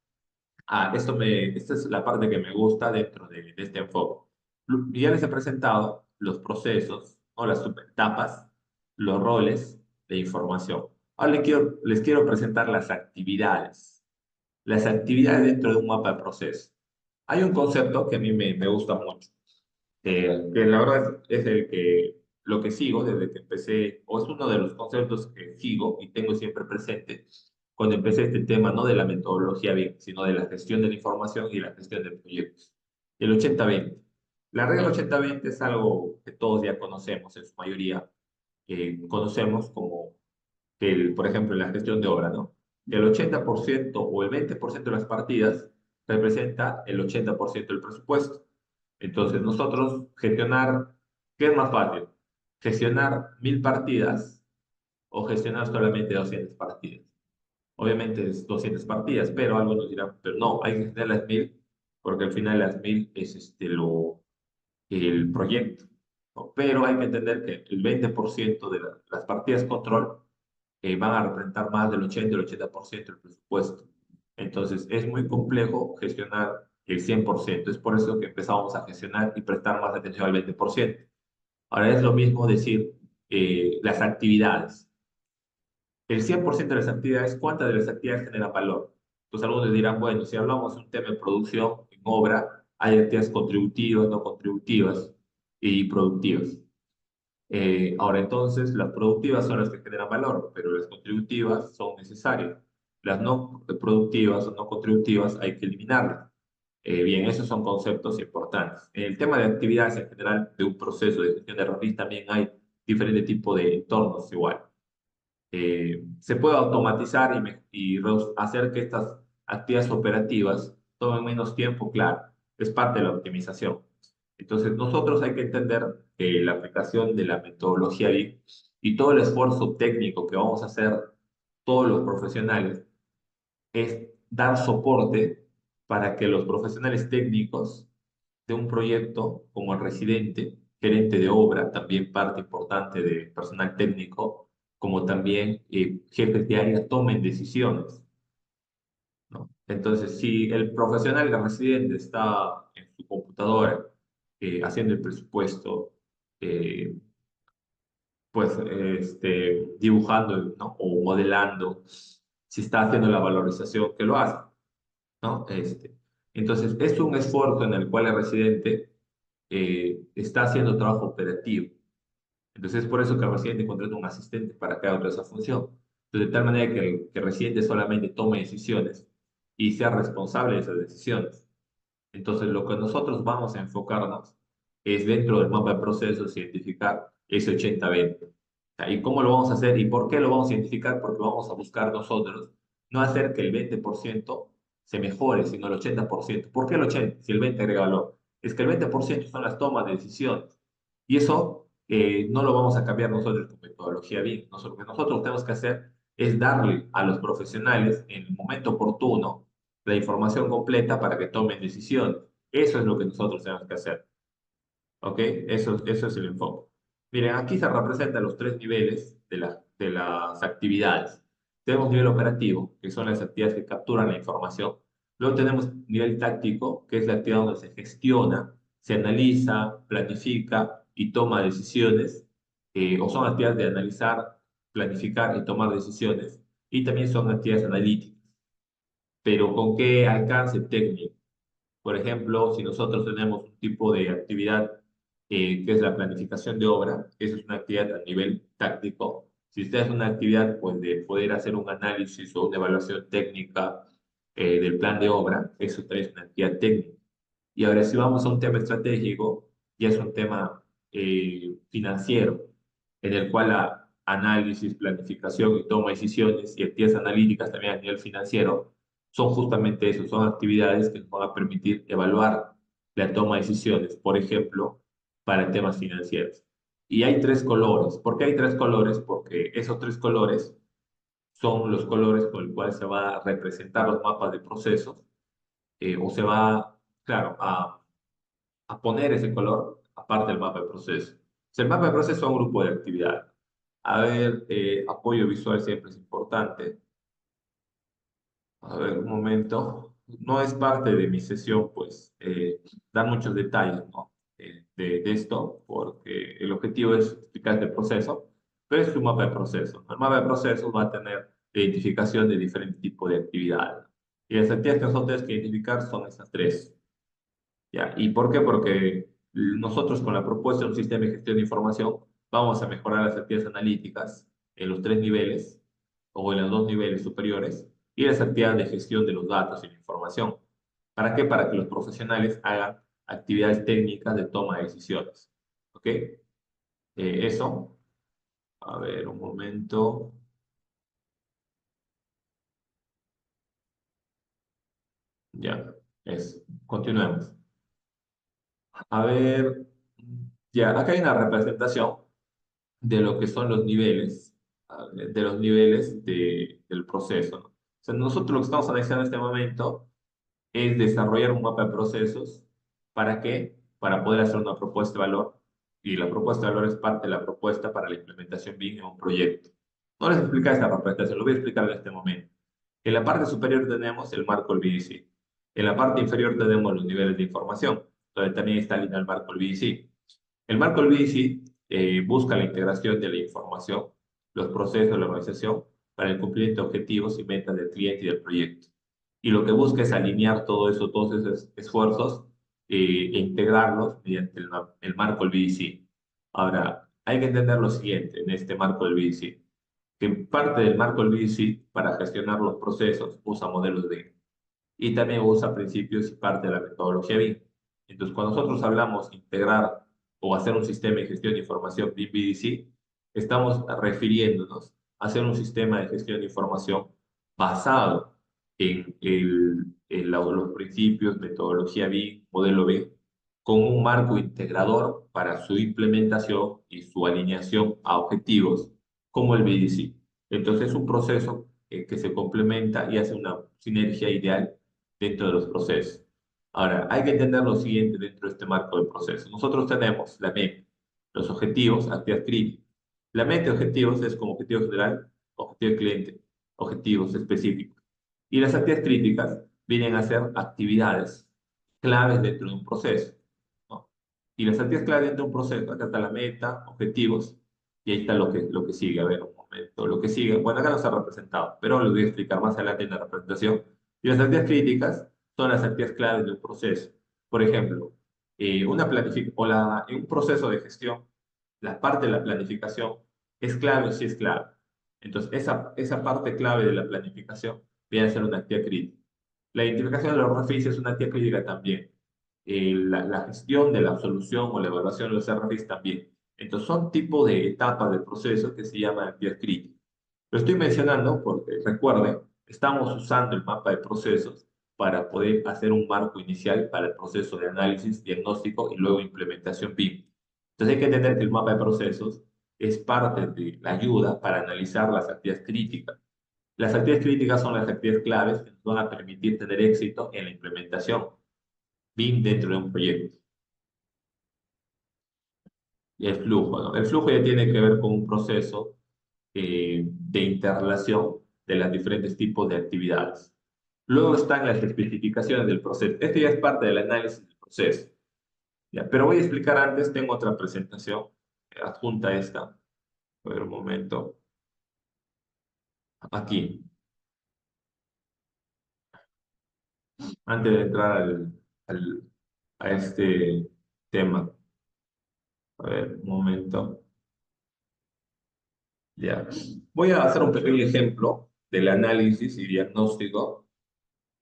esta es la parte que me gusta dentro de este enfoque. Ya les he presentado los procesos o las subetapas, los roles de información. Ahora les quiero presentar las actividades. Las actividades dentro de un mapa de proceso. Hay un concepto que a mí me gusta mucho, que la verdad es lo que sigo desde que empecé, o es uno de los conceptos que sigo y tengo siempre presente cuando empecé este tema, no de la metodología bien, sino de la gestión de la información y la gestión de proyectos. El 80-20. La regla 80-20 es algo que todos ya conocemos, en su mayoría conocemos como, por ejemplo, en la gestión de obra, ¿no? El 80% o el 20% de las partidas representa el 80% del presupuesto. Entonces, nosotros gestionar, ¿qué es más fácil? ¿Gestionar 1000 partidas o gestionar solamente 200 partidas? Obviamente es 200 partidas, pero algunos dirán, pero no, hay que gestionar las 1000 porque al final las 1000 es el proyecto, ¿no? Pero hay que entender que el 20% de las partidas control van a representar más del 80% del presupuesto. Entonces, es muy complejo gestionar el 100%. Es por eso que empezamos a gestionar y prestar más atención al 20%. Ahora es lo mismo decir las actividades. El 100% de las actividades, ¿cuántas de las actividades generan valor? Entonces, algunos dirán, bueno, si hablamos de un tema de producción, en obra, hay actividades contributivas, no contributivas y productivas. Ahora entonces, las productivas son las que generan valor, pero las contributivas son necesarias. las no productivas o no contributivas hay que eliminarlas. Bien, esos son conceptos importantes. En el tema de actividades en general de un proceso de gestión de RFIs también hay diferentes tipos de entornos igual. Se puede automatizar hacer que estas actividades operativas tomen menos tiempo, claro, es parte de la optimización. Entonces, nosotros hay que entender que la aplicación de la metodología BIM y todo el esfuerzo técnico que vamos a hacer todos los profesionales es dar soporte para que los profesionales técnicos de un proyecto, como el residente, gerente de obra, también parte importante de personal técnico, como también jefes de área, tomen decisiones, ¿no? Entonces, si el profesional, el residente, está en su computadora haciendo el presupuesto, eh, pues dibujando, ¿no? O modelando, si está haciendo la valorización, que lo hace, ¿no? Entonces, es un esfuerzo en el cual el residente está haciendo trabajo operativo. Entonces, es por eso que el residente contrata un asistente para que haga toda esa función. Entonces, de tal manera que el residente solamente tome decisiones y sea responsable de esas decisiones. Entonces, lo que nosotros vamos a enfocarnos es dentro del mapa de procesos identificar ese 80-20. O sea, ¿y cómo lo vamos a hacer? ¿Y por qué lo vamos a identificar? Porque vamos a buscar nosotros no hacer que el 20% se mejore, sino el 80%. ¿Por qué el 80%? Si el 20% agrega valor. Es que el 20% son las tomas de decisiones. Y eso no lo vamos a cambiar nosotros con metodología BIM. Lo que nosotros tenemos que hacer es darle a los profesionales en el momento oportuno la información completa para que tomen decisiones. Eso es lo que nosotros tenemos que hacer. ¿Ok? Eso es el enfoque. Miren, aquí se representan los tres niveles de las actividades. Tenemos nivel operativo, que son las actividades que capturan la información. Luego tenemos nivel táctico, que es la actividad donde se gestiona, se analiza, planifica y toma decisiones. O son actividades de analizar, planificar y tomar decisiones. Y también son actividades analíticas, pero ¿con qué alcance técnico? Por ejemplo, si nosotros tenemos un tipo de actividad que es la planificación de obra, esa es una actividad a nivel táctico. Si usted hace una actividad pues, de poder hacer un análisis o una evaluación técnica del plan de obra, eso también es una actividad técnica. Y ahora si vamos a un tema estratégico, ya es un tema financiero, en el cual la análisis, planificación y toma de decisiones y actividades analíticas también a nivel financiero son justamente eso, son actividades que nos van a permitir evaluar la toma de decisiones, por ejemplo, para temas financieros. Y hay tres colores. ¿Por qué hay tres colores? Porque esos tres colores son los colores con los cuales se va a representar los mapas de procesos o se va, claro, a poner ese color aparte del mapa de proceso. O sea, el mapa de proceso es un grupo de actividad. A ver, apoyo visual siempre es importante. A ver, un momento. No es parte de mi sesión, pues, dar muchos detalles, ¿no? De esto, porque el objetivo es explicar el proceso, pero es un mapa de proceso. El mapa de procesos va a tener identificación de diferentes tipos de actividades. Y las actividades que nosotros tenemos que identificar son esas tres. ¿Ya? ¿Y por qué? Porque nosotros con la propuesta de un sistema de gestión de información vamos a mejorar las actividades analíticas en los tres niveles o en los dos niveles superiores y las actividades de gestión de los datos y la información. ¿Para qué? Para que los profesionales hagan actividades técnicas de toma de decisiones. ¿Ok? Eso. A ver, un momento. Ya, es. Continuemos. A ver, ya, acá hay una representación de lo que son los niveles, de los niveles del proceso, ¿no? O sea, nosotros lo que estamos analizando en este momento es desarrollar un mapa de procesos. ¿Para qué? Para poder hacer una propuesta de valor. Y la propuesta de valor es parte de la propuesta para la implementación BIM en un proyecto. No les explicar esta representación, lo voy a explicar en este momento. En la parte superior tenemos el marco del BDC. En la parte inferior tenemos los niveles de información, donde también está alineado el marco del BDC. El marco del BDC busca la integración de la información, los procesos de la organización para el cumplimiento de objetivos y metas del cliente y del proyecto. Y lo que busca es alinear todo eso, todos esos esfuerzos e integrarlos mediante el marco del BDC. Ahora, hay que entender lo siguiente en este marco del BDC. que parte del marco del BDC para gestionar los procesos usa modelos de y también usa principios y parte de la metodología BIM. Entonces, cuando nosotros hablamos de integrar o hacer un sistema de gestión de información BIM BDC, estamos refiriéndonos a hacer un sistema de gestión de información basado en los principios, metodología BIM, modelo BIM, con un marco integrador para su implementación y su alineación a objetivos como el BDC. Entonces, es un proceso que se complementa y hace una sinergia ideal dentro de los procesos. Ahora, hay que entender lo siguiente dentro de este marco de procesos. Nosotros tenemos la mente, los objetivos, actividad crítica. La mente de objetivos es como objetivo general, objetivo de cliente, objetivos específicos. Y las actividades críticas vienen a ser actividades claves dentro de un proceso, ¿no? Y las actividades claves dentro de un proceso, acá está la meta, objetivos, y ahí está lo que sigue. A ver, un momento, lo que sigue. Bueno, acá no está representado, pero lo voy a explicar más adelante en la representación. Y las actividades críticas son las actividades claves de un proceso. Por ejemplo, en un proceso de gestión, la parte de la planificación es clave o sí es clave. Entonces, esa parte clave de la planificación viene a ser una actividad crítica. La identificación de los RFIs es una actividad crítica también. La gestión de la solución o la evaluación de los RFIs también. Entonces, son tipos de etapas del proceso que se llaman actividad crítica. Lo estoy mencionando porque, recuerden, estamos usando el mapa de procesos para poder hacer un marco inicial para el proceso de análisis, diagnóstico y luego implementación BIM. Entonces hay que entender que el mapa de procesos es parte de la ayuda para analizar las actividades críticas. Las actividades críticas son las actividades claves que nos van a permitir tener éxito en la implementación BIM dentro de un proyecto. Y el flujo, ¿no? El flujo ya tiene que ver con un proceso de interrelación de los diferentes tipos de actividades. Luego están las especificaciones del proceso. Esto ya es parte del análisis del proceso. ¿Ya? Pero voy a explicar antes, tengo otra presentación adjunta a esta. A ver un momento. Aquí, antes de entrar al- a este tema. A ver, un momento. Ya. Voy a hacer un pequeño ejemplo del análisis y diagnóstico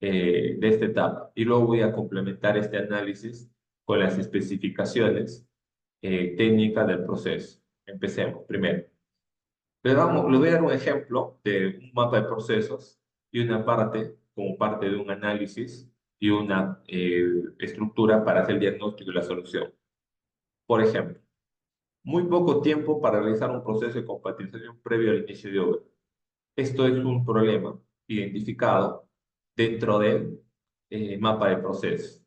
de esta etapa. Y luego voy a complementar este análisis con las especificaciones técnicas del proceso. Empecemos. Primero, les voy a dar un ejemplo de un mapa de procesos y una parte, como parte de un análisis y una estructura para hacer el diagnóstico y la solución. Por ejemplo, muy poco tiempo para realizar un proceso de compatibilización previo al inicio de obra. Esto es un problema identificado dentro del mapa de procesos.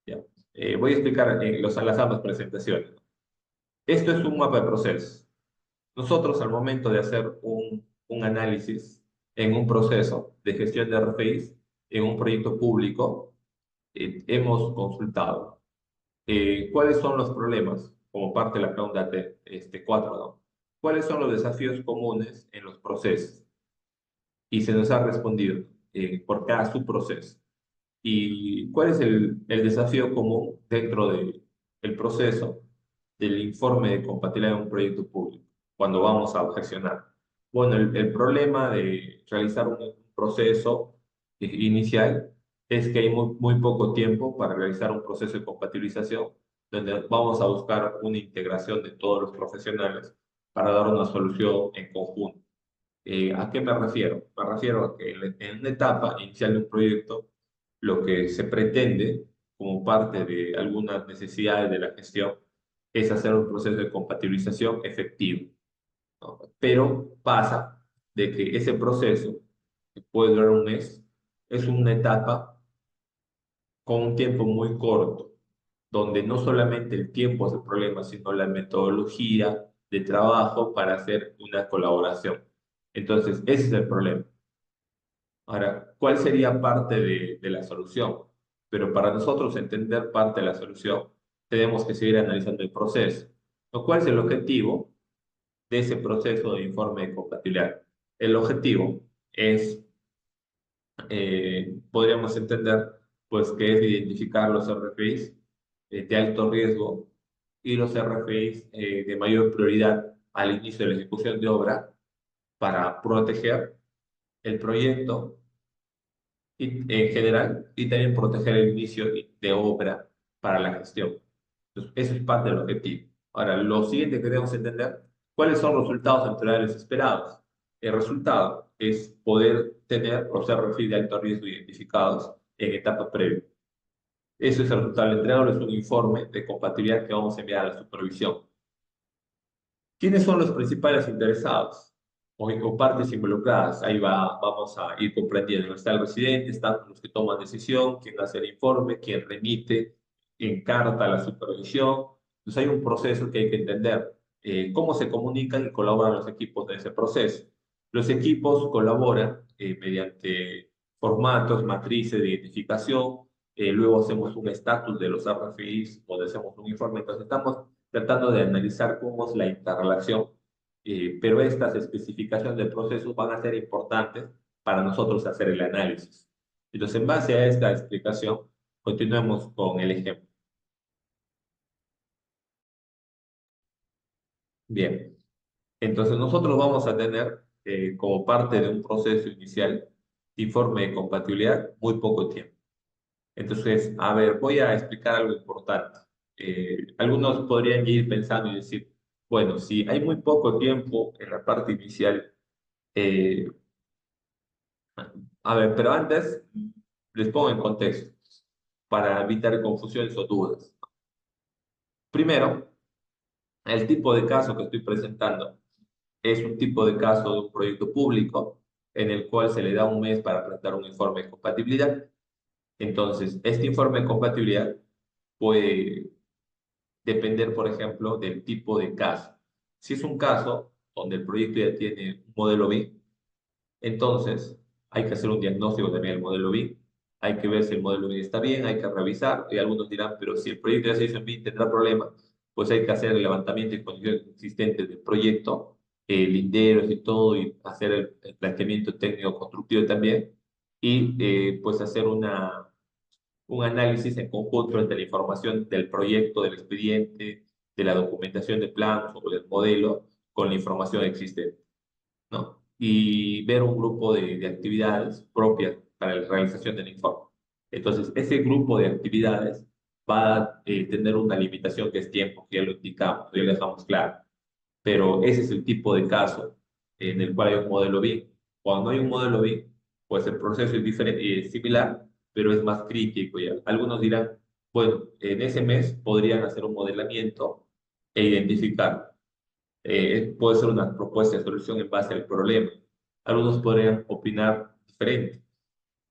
¿Ya? Voy a explicar las ambas presentaciones. Esto es un mapa de procesos. Nosotros, al momento de hacer un análisis en un proceso de gestión de RFIs, en un proyecto público, hemos consultado cuáles son los problemas, como parte de la pregunta de 4, ¿no? ¿Cuáles son los desafíos comunes en los procesos? Y se nos ha respondido por cada subproceso. ¿Y cuál es el desafío común dentro del proceso del informe de compatibilidad de un proyecto público cuando vamos a objecionar? Bueno, el problema de realizar un proceso inicial es que hay muy poco tiempo para realizar un proceso de compatibilización donde vamos a buscar una integración de todos los profesionales para dar una solución en conjunto. ¿A qué me refiero? Me refiero a que en una etapa inicial de un proyecto, lo que se pretende, como parte de algunas necesidades de la gestión, es hacer un proceso de compatibilización efectivo, ¿no? Pero pasa de que ese proceso, que puede durar un mes, es una etapa con un tiempo muy corto, donde no solamente el tiempo es el problema, sino la metodología de trabajo para hacer una colaboración. Entonces, ese es el problema. Ahora, ¿cuál sería parte de la solución? Pero para nosotros entender parte de la solución, tenemos que seguir analizando el proceso. ¿No? ¿Cuál es el objetivo de ese proceso de informe de compatibilidad? El objetivo es, podríamos entender, pues que es identificar los RFIs de alto riesgo y los RFIs de mayor prioridad al inicio de la ejecución de obra para proteger el proyecto en general y también proteger el inicio de obra para la gestión. Entonces, eso es parte del objetivo. Ahora, lo siguiente que debemos entender, ¿cuáles son los resultados naturales esperados? El resultado es poder tener los RFI de alto riesgo identificados en etapa previa. Eso es el resultado. El entregable es un informe de compatibilidad que vamos a enviar a la supervisión. ¿Quiénes son los principales interesados o partes involucradas? Ahí vamos a ir comprendiendo. Está el residente, están los que toman decisión, quién hace el informe, quién remite, quién carta la supervisión. Entonces hay un proceso que hay que entender. Cómo se comunican y colaboran los equipos de ese proceso. Los equipos colaboran mediante formatos, matrices de identificación. Luego hacemos un estatus de los RFIs o hacemos un informe. Entonces estamos tratando de analizar cómo es la interrelación, pero estas especificaciones de procesos van a ser importantes para nosotros hacer el análisis. Entonces, en base a esta explicación, continuemos con el ejemplo. Bien, entonces nosotros vamos a tener como parte de un proceso inicial informe de compatibilidad muy poco tiempo. Entonces, a ver, voy a explicar algo importante. Algunos podrían ir pensando y decir, bueno, si hay muy poco tiempo en la parte inicial, eh, a ver, pero antes les pongo en contexto para evitar confusiones o dudas. Primero, el tipo de caso que estoy presentando es un tipo de caso de un proyecto público en el cual se le da un mes para presentar un informe de compatibilidad. Entonces, este informe de compatibilidad puede depender, por ejemplo, del tipo de caso. Si es un caso donde el proyecto ya tiene un modelo BIM, entonces hay que hacer un diagnóstico también del modelo BIM, hay que ver si el modelo BIM está bien, hay que revisar, y algunos dirán, pero si el proyecto ya se hizo en BIM tendrá problemas, pues hay que hacer el levantamiento de condiciones existentes del proyecto, linderos y todo, y hacer el planteamiento técnico constructivo también, y pues hacer un análisis en conjunto entre la información del proyecto, del expediente, de la documentación de planos o del modelo con la información existente, ¿no? Y ver un grupo de actividades propias para la realización del informe. Entonces, ese grupo de actividades va a tener una limitación que es tiempo, que ya lo indicamos, ya lo dejamos claro. Pero ese es el tipo de caso en el cual hay un modelo BIM. Cuando no hay un modelo BIM, pues el proceso es diferente, es similar, pero es más crítico. Ya. Algunos dirán, bueno, en ese mes podrían hacer un modelamiento e identificar. Puede ser una propuesta de solución en base al problema. Algunos podrían opinar diferente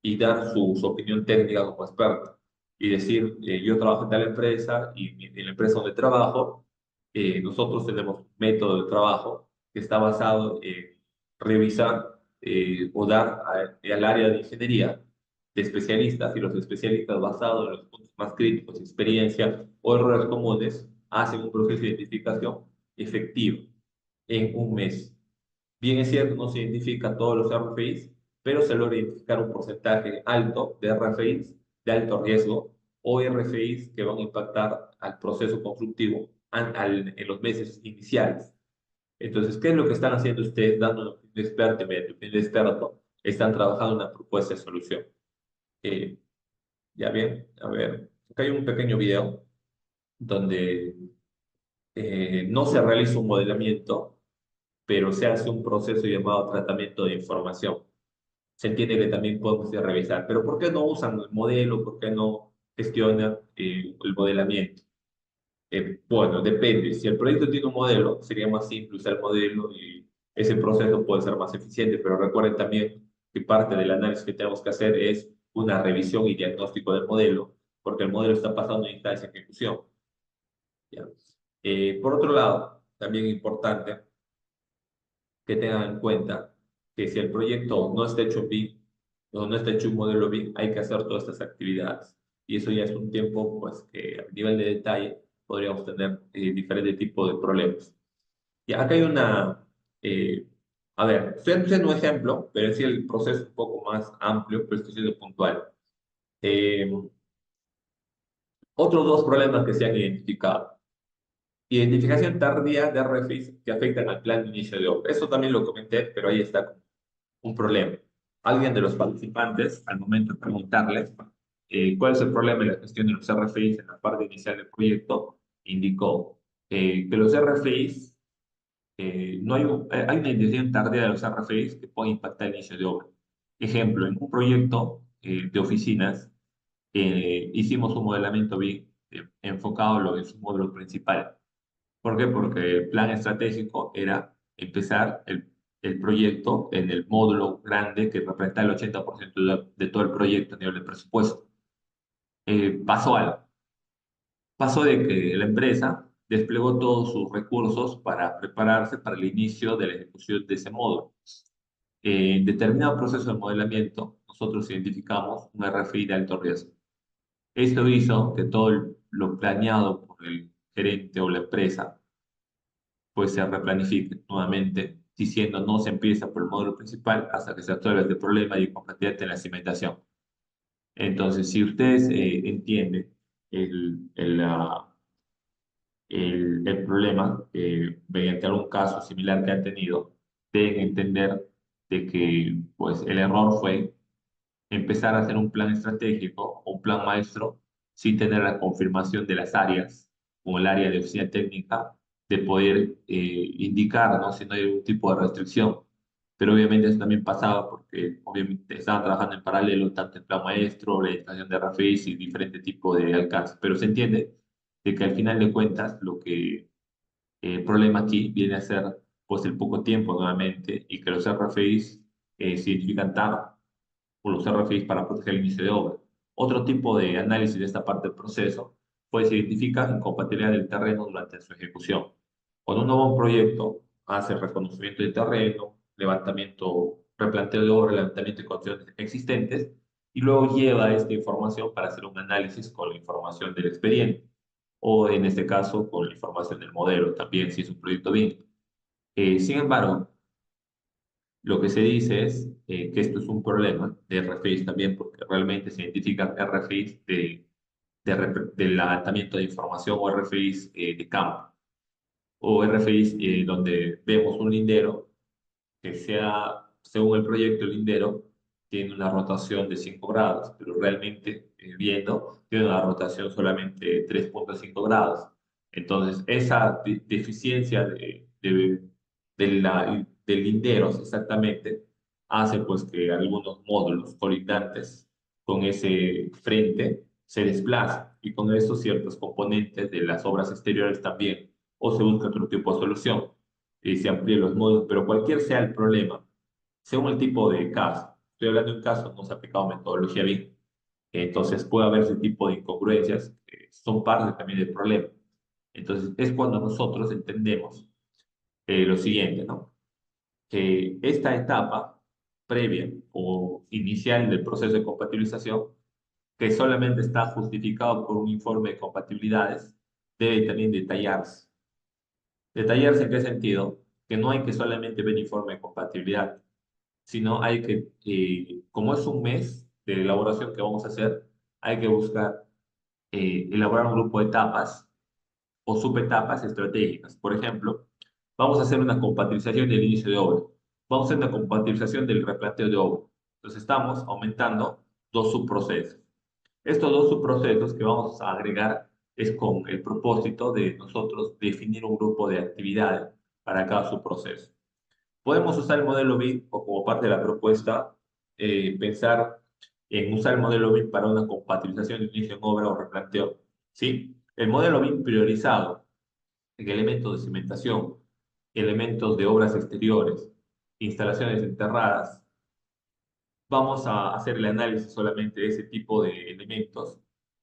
y dar su opinión técnica como experto y decir, yo trabajo en tal empresa y en la empresa donde trabajo, nosotros tenemos un método de trabajo que está basado en revisar o dar al área de ingeniería de especialistas y los especialistas basados en los puntos más críticos, experiencia o errores comunes, hacen un proceso de identificación efectivo en un mes. Bien es cierto, no se identifica todos los RFIs, pero se logra identificar un porcentaje alto de RFIs de alto riesgo o RFIs que van a impactar al proceso constructivo en los meses iniciales. Entonces, ¿qué es lo que están haciendo ustedes dando una opinión de experto y mediante opinión de experto? Están trabajando en una propuesta de solución. Eh, ya bien, a ver, acá hay un pequeño video donde no se realiza un modelamiento, pero se hace un proceso llamado tratamiento de información. Se entiende que también podemos ir a revisar, pero ¿por qué no usan el modelo? ¿Por qué no gestionan el modelamiento? Bueno, depende. Si el proyecto tiene un modelo, sería más simple usar el modelo y ese proceso puede ser más eficiente, pero recuerden también que parte del análisis que tenemos que hacer es una revisión y diagnóstico del modelo, porque el modelo está pasando en instancia de ejecución. ¿Ya? Por otro lado, también importante que tengan en cuenta que si el proyecto no está hecho en BIM o no está hecho un modelo BIM, hay que hacer todas estas actividades. Y eso ya es un tiempo pues, que a nivel de detalle podríamos tener diferentes tipos de problemas. Y acá hay eh, a ver, estoy haciendo un ejemplo, pero sí el proceso es un poco más amplio, pero estoy siendo puntual. Eh, Otros dos problemas que se han identificado. Identificación tardía de RFIs que afectan al plan de inicio de obra. Eso también lo comenté, pero ahí está un problema. Alguien de los participantes, al momento de preguntarles cuál es el problema en la gestión de los RFIs en la parte inicial del proyecto, indicó que los RFIs, no hay, hay una identificación tardía de los RFIs que puede impactar el inicio de obra. Ejemplo, en un proyecto de oficinas, hicimos un modelamiento bien enfocado en lo que es su módulo principal. ¿Por qué? Porque el plan estratégico era empezar el proyecto en el módulo grande que representa el 80% de todo el proyecto a nivel de presupuesto. Pasó algo. Pasó de que la empresa desplegó todos sus recursos para prepararse para el inicio de la ejecución de ese módulo. En determinado proceso de modelamiento, nosotros identificamos un RFI de alto riesgo. Esto hizo que lo planeado por el gerente o la empresa pues se replanifique nuevamente, diciendo no se empieza por el módulo principal hasta que se resuelva este problema de incompatibilidad en la cimentación. Entonces, si ustedes entienden el problema mediante algún caso similar que han tenido, deben entender de que pues, el error fue empezar a hacer un plan estratégico o un plan maestro sin tener la confirmación de las áreas, como el área de oficina técnica, de poder indicar, ¿no? Si no hay algún tipo de restricción. Pero obviamente eso también pasaba porque obviamente estaban trabajando en paralelo tanto el plan maestro, la identificación de RFIs y diferentes tipos de alcance. Pero se entiende de que al final de cuentas lo que el problema aquí viene a ser pues el poco tiempo nuevamente y que los RFIs se identifican tarde o los RFIs para proteger el inicio de obra. Otro tipo de análisis de esta parte del proceso, pues se identifica incompatibilidad del terreno durante su ejecución. Cuando uno va a un proyecto, hace reconocimiento de terreno, levantamiento, replanteo de obra, levantamiento de condiciones existentes, y luego lleva esta información para hacer un análisis con la información del expediente, o en este caso con la información del modelo, también si es un proyecto BIM. Sin embargo, lo que se dice es que esto es un problema de RFIs también, porque realmente se identifican RFIs del levantamiento de información o RFIs de campo, o RFIs donde vemos un lindero que sea, según el proyecto, el lindero tiene una rotación de 5 grados, pero realmente viendo tiene una rotación solamente de 3,5 grados. Entonces, esa deficiencia del lindero exactamente hace pues que algunos módulos colindantes con ese frente se desplacen y con eso ciertos componentes de las obras exteriores también, o se busca otro tipo de solución y se amplíen los módulos, pero cualquier sea el problema, según el tipo de caso, estoy hablando de un caso, no se ha aplicado metodología BIM, entonces puede haber ese tipo de incongruencias que son parte también del problema. Entonces es cuando nosotros entendemos lo siguiente, ¿no? Que esta etapa previa o inicial del proceso de compatibilización, que solamente está justificado por un informe de compatibilidades, debe también detallarse. ¿Detallarse en qué sentido? Que no hay que solamente ver informe de compatibilidad, sino hay que, como es un mes de elaboración que vamos a hacer, hay que buscar elaborar un grupo de etapas o subetapas estratégicas. Por ejemplo, vamos a hacer una compatibilización del inicio de obra, vamos a hacer una compatibilización del replanteo de obra. Entonces estamos aumentando dos subprocesos. Estos dos subprocesos que vamos a agregar es con el propósito de nosotros definir un grupo de actividades para cada subproceso. Podemos usar el modelo BIM o como parte de la propuesta, pensar en usar el modelo BIM para una compatibilización de inicio en obra o replanteo. ¿Sí? El modelo BIM priorizado en elementos de cimentación, elementos de obras exteriores, instalaciones enterradas, vamos a hacer el análisis solamente de ese tipo de elementos.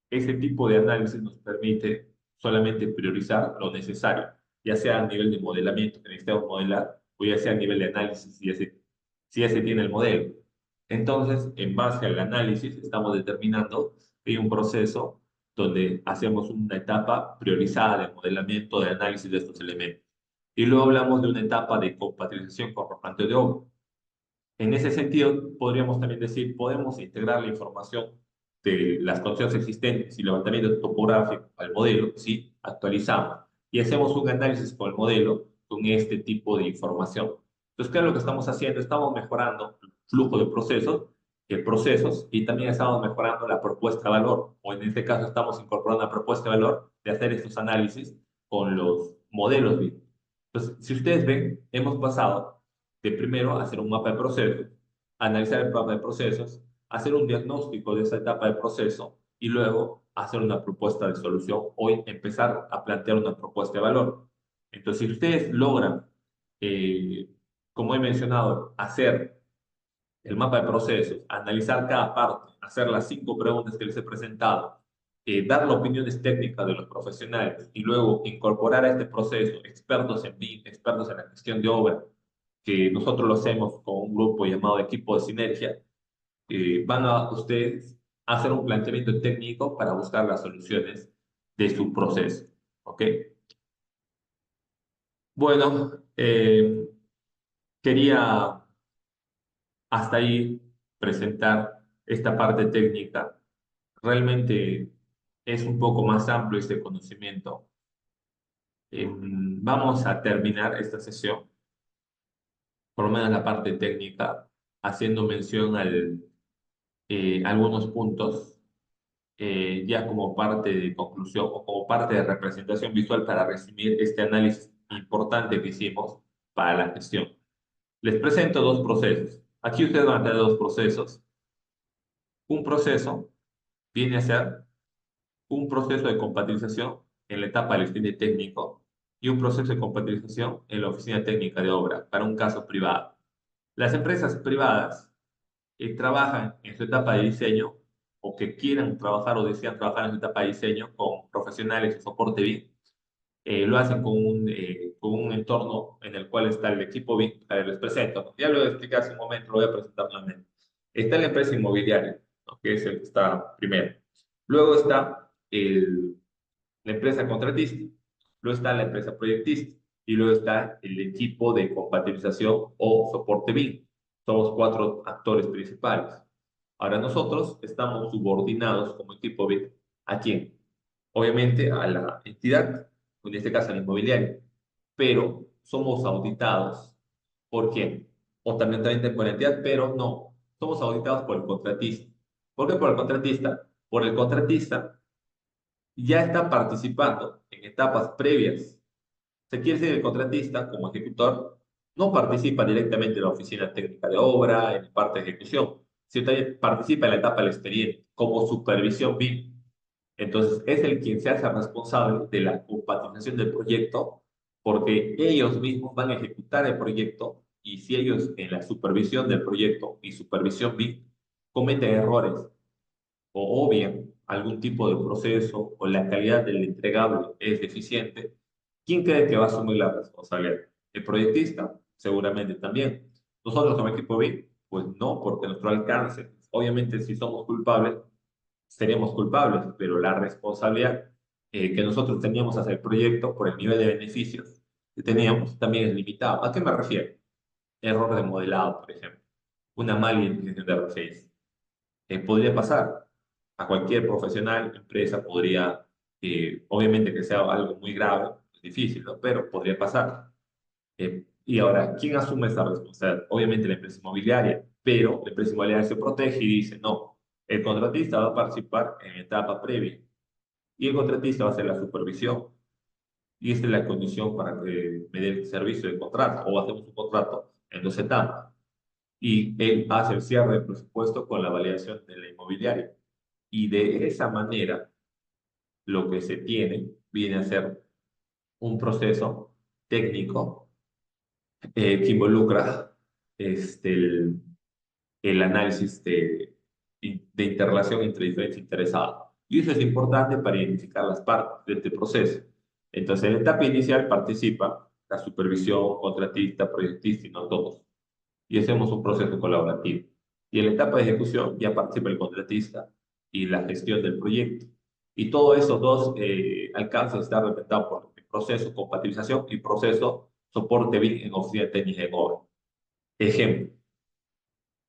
Ese tipo de análisis nos permite solamente priorizar lo necesario, ya sea a nivel de modelamiento que necesitamos modelar, o ya sea a nivel de análisis si ya se tiene el modelo. Entonces, en base al análisis, estamos determinando que hay un proceso donde hacemos una etapa priorizada de modelamiento, de análisis de estos elementos. Y luego hablamos de una etapa de compatibilización con replanteo de obra. En ese sentido, podríamos también decir, podemos integrar la información de las condiciones existentes y levantamiento topográfico al modelo, ¿sí? Actualizamos. y hacemos un análisis con el modelo con este tipo de información. Entonces, ¿qué es lo que estamos haciendo? Estamos mejorando el flujo de procesos y también estamos mejorando la propuesta de valor, o en este caso estamos incorporando la propuesta de valor de hacer estos análisis con los modelos BIM. Entonces, si ustedes ven, hemos pasado de primero hacer un mapa de procesos, analizar el mapa de procesos, hacer un diagnóstico de esa etapa de proceso y luego hacer una propuesta de solución o empezar a plantear una propuesta de valor. Entonces, si ustedes logran, eh, como he mencionado, hacer el mapa de procesos, analizar cada parte, hacer las 5 preguntas que les he presentado, dar las opiniones técnicas de los profesionales y luego incorporar a este proceso expertos en BIM, expertos en la gestión de obra, que nosotros lo hacemos con un grupo llamado Equipo de Sinergia, van a ustedes hacer un planteamiento técnico para buscar las soluciones de su proceso. ¿Ok? Bueno, quería hasta ahí presentar esta parte técnica. Realmente es un poco más amplio este conocimiento. Vamos a terminar esta sesión, por lo menos la parte técnica, haciendo mención algunos puntos ya como parte de conclusión o como parte de representación visual para resumir este análisis importante que hicimos para la gestión. Les presento 2 procesos. Aquí ustedes van a tener 2 procesos. Un proceso viene a ser un proceso de compatibilización en la etapa del estudio técnico y un proceso de compatibilización en la oficina técnica de obra para un caso privado. Las empresas privadas trabajan en su etapa de diseño o que quieran trabajar o desean trabajar en su etapa de diseño con profesionales de soporte BIM, lo hacen con un entorno en el cual está el equipo BIM. A ver, les presento. Ya lo expliqué hace un momento, lo voy a presentar nuevamente. Está la empresa inmobiliaria, ¿no? Que es el que está primero. Luego está la empresa contratista, luego está la empresa proyectista y luego está el equipo de compatibilización o soporte BIM. Somos 4 actores principales. Ahora nosotros estamos subordinados como equipo BIM. ¿A quién? Obviamente a la entidad, en este caso a la inmobiliaria, pero somos auditados. ¿Por quién? O también por la entidad, pero no, somos auditados por el contratista. ¿Por qué por el contratista? Por el contratista ya está participando en etapas previas. Se quiere decir, el contratista, como ejecutor, no participa directamente en la oficina técnica de obra, en la parte de ejecución, sino también participa en la etapa del expediente, como supervisión BIM. Entonces, es el quien se hace responsable de la compatibilización del proyecto, porque ellos mismos van a ejecutar el proyecto y si ellos en la supervisión del proyecto y supervisión BIM cometen errores o obvian algún tipo de proceso o la calidad del entregable es deficiente, ¿quién cree que va a asumir la responsabilidad? ¿El proyectista? Seguramente también. Nosotros como equipo B, pues no, porque nuestro alcance, obviamente si somos culpables, seríamos culpables, pero la responsabilidad que nosotros teníamos hacia el proyecto por el nivel de beneficios que teníamos también es limitado. ¿A qué me refiero? Error de modelado, por ejemplo. Una mala identificación de RFIs podría pasar a cualquier profesional, empresa, podría, obviamente que sea algo muy grave, es difícil, ¿no? Pero podría pasar. Y ahora, ¿quién asume esa responsabilidad? Obviamente la empresa inmobiliaria, pero la empresa inmobiliaria se protege y dice, no, el contratista va a participar en etapa previa y el contratista va a hacer la supervisión. Y esta es la condición para que me dé el servicio de contrato o hacemos un contrato en 2 etapas y él hace el cierre del presupuesto con la validación de la inmobiliaria. Y de esa manera, lo que se tiene viene a ser un proceso técnico que involucra el análisis de interrelación entre diferentes interesados. Y eso es importante para identificar las partes de este proceso. Entonces, en la etapa inicial participa la supervisión, contratista, proyectista y no todos. Y hacemos un proceso colaborativo. Y en la etapa de ejecución ya participa el contratista y la gestión del proyecto. Y todos esos 2 alcances están representados por el proceso compatibilización y proceso soporte BIM en oficina técnica de obra. Ejemplo,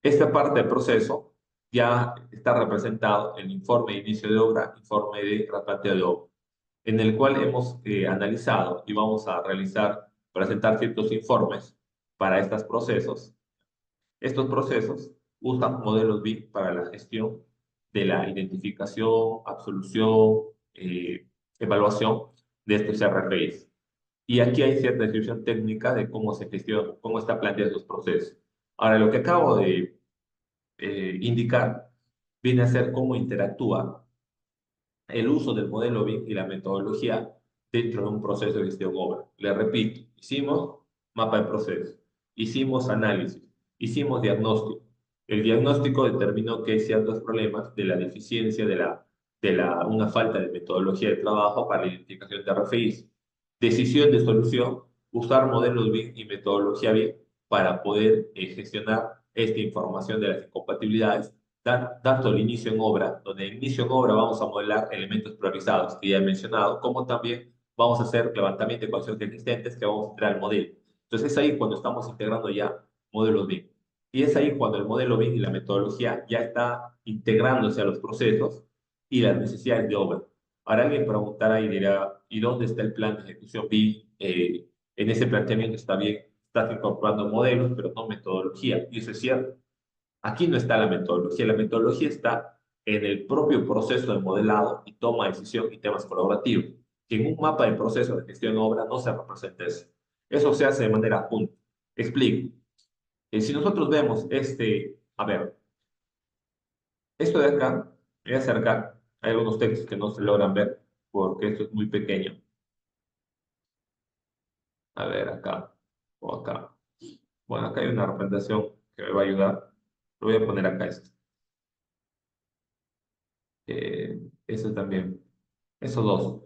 esta parte del proceso ya está representado en el informe de inicio de obra, informe de replanteo de obra. en el cual hemos analizado y vamos a presentar ciertos informes para estos procesos. Estos procesos usan modelos BIM para la gestión de la identificación, absolución, evaluación de estos RFIs. Y aquí hay cierta descripción técnica de cómo se gestiona, cómo está planteado esos procesos. Ahora, lo que acabo de indicar viene a ser cómo interactúa el uso del modelo BIM y la metodología dentro de un proceso de gestión obra. Le repito, hicimos mapa de proceso, hicimos análisis, hicimos diagnóstico. El diagnóstico determinó que hay ciertos problemas de la deficiencia una falta de metodología de trabajo para la identificación de RFIs. Decisión de solución, usar modelos BIM y metodología BIM para poder gestionar esta información de las incompatibilidades tanto el inicio en obra, donde en inicio en obra vamos a modelar elementos priorizados que ya he mencionado, como también vamos a hacer levantamiento de ecuaciones existentes que vamos a entrar al modelo. Entonces es ahí cuando estamos integrando ya modelos BIM. Y es ahí cuando el modelo BIM y la metodología ya está integrándose a los procesos y las necesidades de obra. Ahora alguien preguntará y dirá, ¿y dónde está el plan de ejecución BIM? En ese planteamiento está bien, estás incorporando modelos, pero no metodología. Y eso es cierto. Aquí no está la metodología está en el propio proceso de modelado y toma de decisión y temas colaborativos, que en un mapa de proceso de gestión de obra no se representa eso. Eso se hace de manera junta. Explico. Si nosotros vemos a ver, esto de acá, voy a acercar, hay algunos textos que no se logran ver porque esto es muy pequeño. A ver, acá o acá. Bueno, acá hay una representación que me va a ayudar. Lo voy a poner acá esto. Eso también. Esos dos.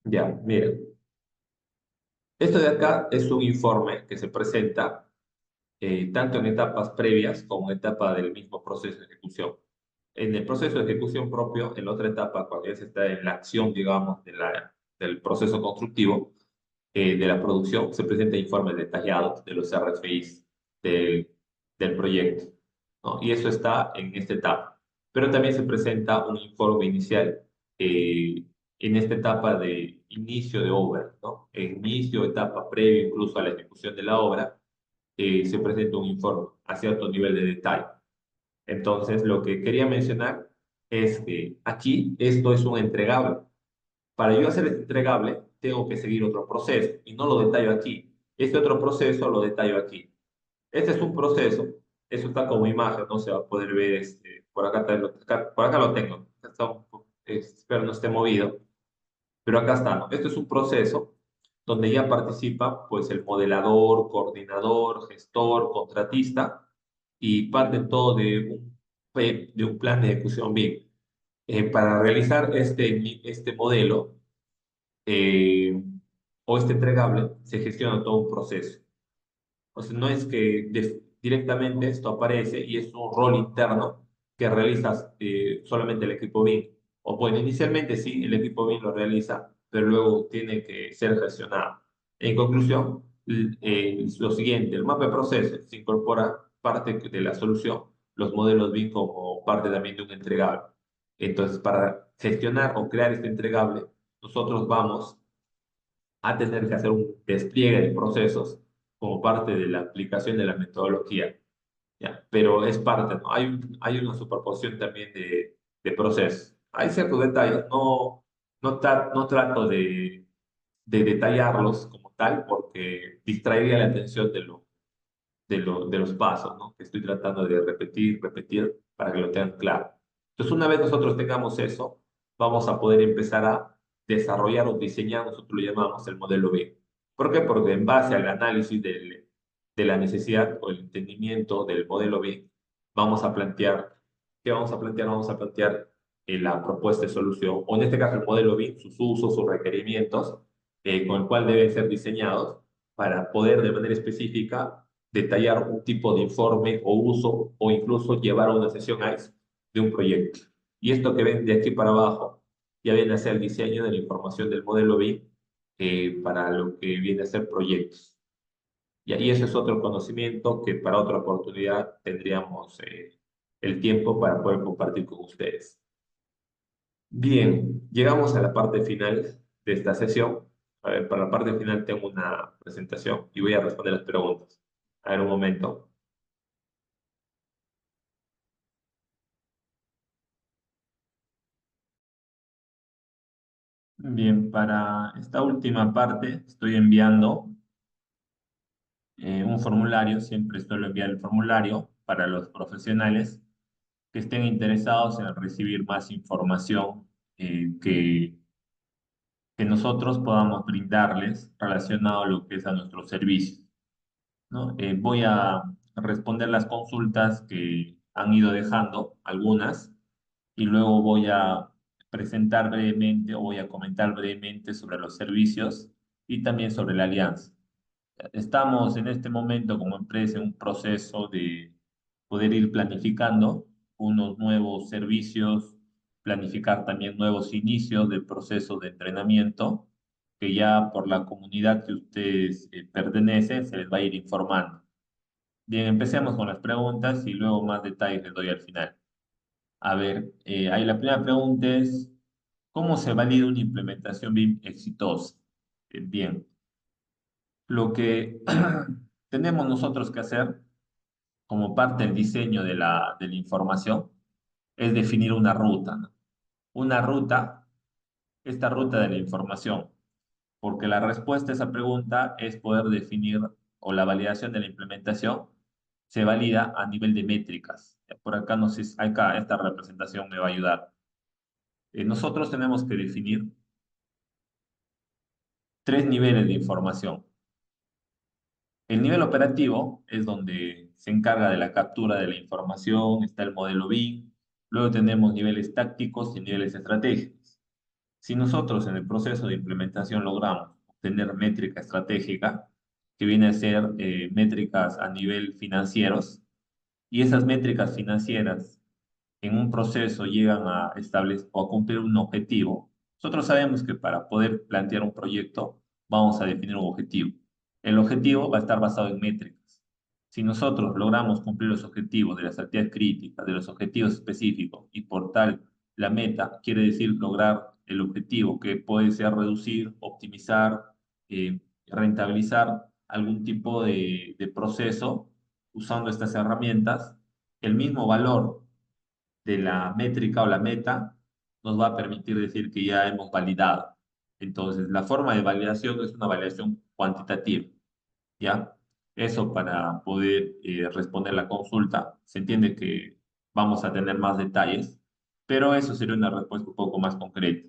Ya, miren. Esto de acá es un informe que se presenta tanto en etapas previas como en etapa del mismo proceso de ejecución. En el proceso de ejecución propio, en la otra etapa, cuando ya se está en la acción, digamos, del proceso constructivo, de la producción, se presenta informes detallados de los RFIs del, del proyecto, ¿no? Y eso está en esta etapa. Pero también se presenta un informe inicial en esta etapa de inicio de obra, ¿no? En inicio, etapa previa incluso a la ejecución de la obra, se presenta un informe a cierto nivel de detalle. Entonces, lo que quería mencionar es que aquí esto es un entregable. Para yo hacer este entregable, tengo que seguir otro proceso y no lo detallo aquí. Este otro proceso lo detallo aquí. Este es un proceso, eso está como imagen, no se va a poder ver, por acá lo tengo, espero no esté movido, pero acá está, ¿no? Esto es un proceso donde ya participa pues el modelador, coordinador, gestor, contratista y parten todo de un plan de ejecución BIM. Para realizar este modelo, eh, o este entregable, se gestiona todo un proceso. O sea, no es que directamente esto aparece y es un rol interno que realizas solamente el equipo BIM. O bueno, inicialmente sí, el equipo BIM lo realiza, pero luego tiene que ser gestionado. En conclusión, lo siguiente, el mapa de procesos se incorpora parte de la solución, los modelos BIM como parte también de un entregable. Entonces, para gestionar o crear este entregable, nosotros vamos a tener que hacer un despliegue de procesos como parte de la aplicación de la metodología, ¿ya? Pero es parte, ¿no? Hay una superposición también de procesos. Hay ciertos detalles, no trato de detallarlos como tal porque distraería la atención de los pasos, ¿no? Que estoy tratando de repetir para que lo tengan claro. Entonces, una vez nosotros tengamos eso, vamos a poder empezar a desarrollar o diseñar, nosotros lo llamamos el modelo B. ¿Por qué? Porque en base al análisis de la necesidad o el entendimiento del modelo B, vamos a plantear, ¿qué vamos a plantear? Vamos a plantear la propuesta de solución, o en este caso el modelo B, sus usos, sus requerimientos, con el cual deben ser diseñados para poder de manera específica detallar un tipo de informe o uso o incluso llevar a una sesión ICE de un proyecto. Y esto que ven de aquí para abajo ya viene a ser el diseño de la información del modelo BIM para lo que viene a ser proyectos. Y ahí ese es otro conocimiento que para otra oportunidad tendríamos el tiempo para poder compartir con ustedes. Bien, llegamos a la parte final de esta sesión. A ver, para la parte final tengo una presentación y voy a responder las preguntas. A ver, un momento. Bien, para esta última parte estoy enviando un formulario, siempre suelo enviar el formulario para los profesionales que estén interesados en recibir más información que nosotros podamos brindarles relacionado a lo que es a nuestros servicios, ¿no? Voy a responder las consultas que han ido dejando, algunas, y luego voy a presentar brevemente o voy a comentar brevemente sobre los servicios y también sobre la alianza. Estamos en este momento como empresa en un proceso de poder ir planificando unos nuevos servicios, planificar también nuevos inicios del proceso de entrenamiento, que ya por la comunidad que ustedes pertenecen se les va a ir informando. Bien, empecemos con las preguntas y luego más detalles les doy al final. A ver, ahí la primera pregunta es, ¿cómo se valida una implementación BIM exitosa? Bien, lo que tenemos nosotros que hacer como parte del diseño de la información es definir una ruta, ¿no? Una ruta, esta ruta de la información, porque la respuesta a esa pregunta es poder definir o la validación de la implementación se valida a nivel de métricas. Por acá, no sé, acá esta representación me va a ayudar. Nosotros tenemos que definir tres niveles de información. El nivel operativo es donde se encarga de la captura de la información, está el modelo BIM, luego tenemos niveles tácticos y niveles estratégicos. Si nosotros en el proceso de implementación logramos obtener métrica estratégica, que viene a ser métricas a nivel financieros, y esas métricas financieras en un proceso llegan a establecer o a cumplir un objetivo, nosotros sabemos que para poder plantear un proyecto vamos a definir un objetivo. El objetivo va a estar basado en métricas. Si nosotros logramos cumplir los objetivos de las actividades críticas, de los objetivos específicos y por tal la meta, quiere decir lograr el objetivo que puede ser reducir, optimizar, rentabilizar algún tipo de proceso usando estas herramientas, el mismo valor de la métrica o la meta nos va a permitir decir que ya hemos validado. Entonces, la forma de validación es una validación cuantitativa, ¿ya? Eso para poder responder la consulta. Se entiende que vamos a tener más detalles, pero eso sería una respuesta un poco más concreta.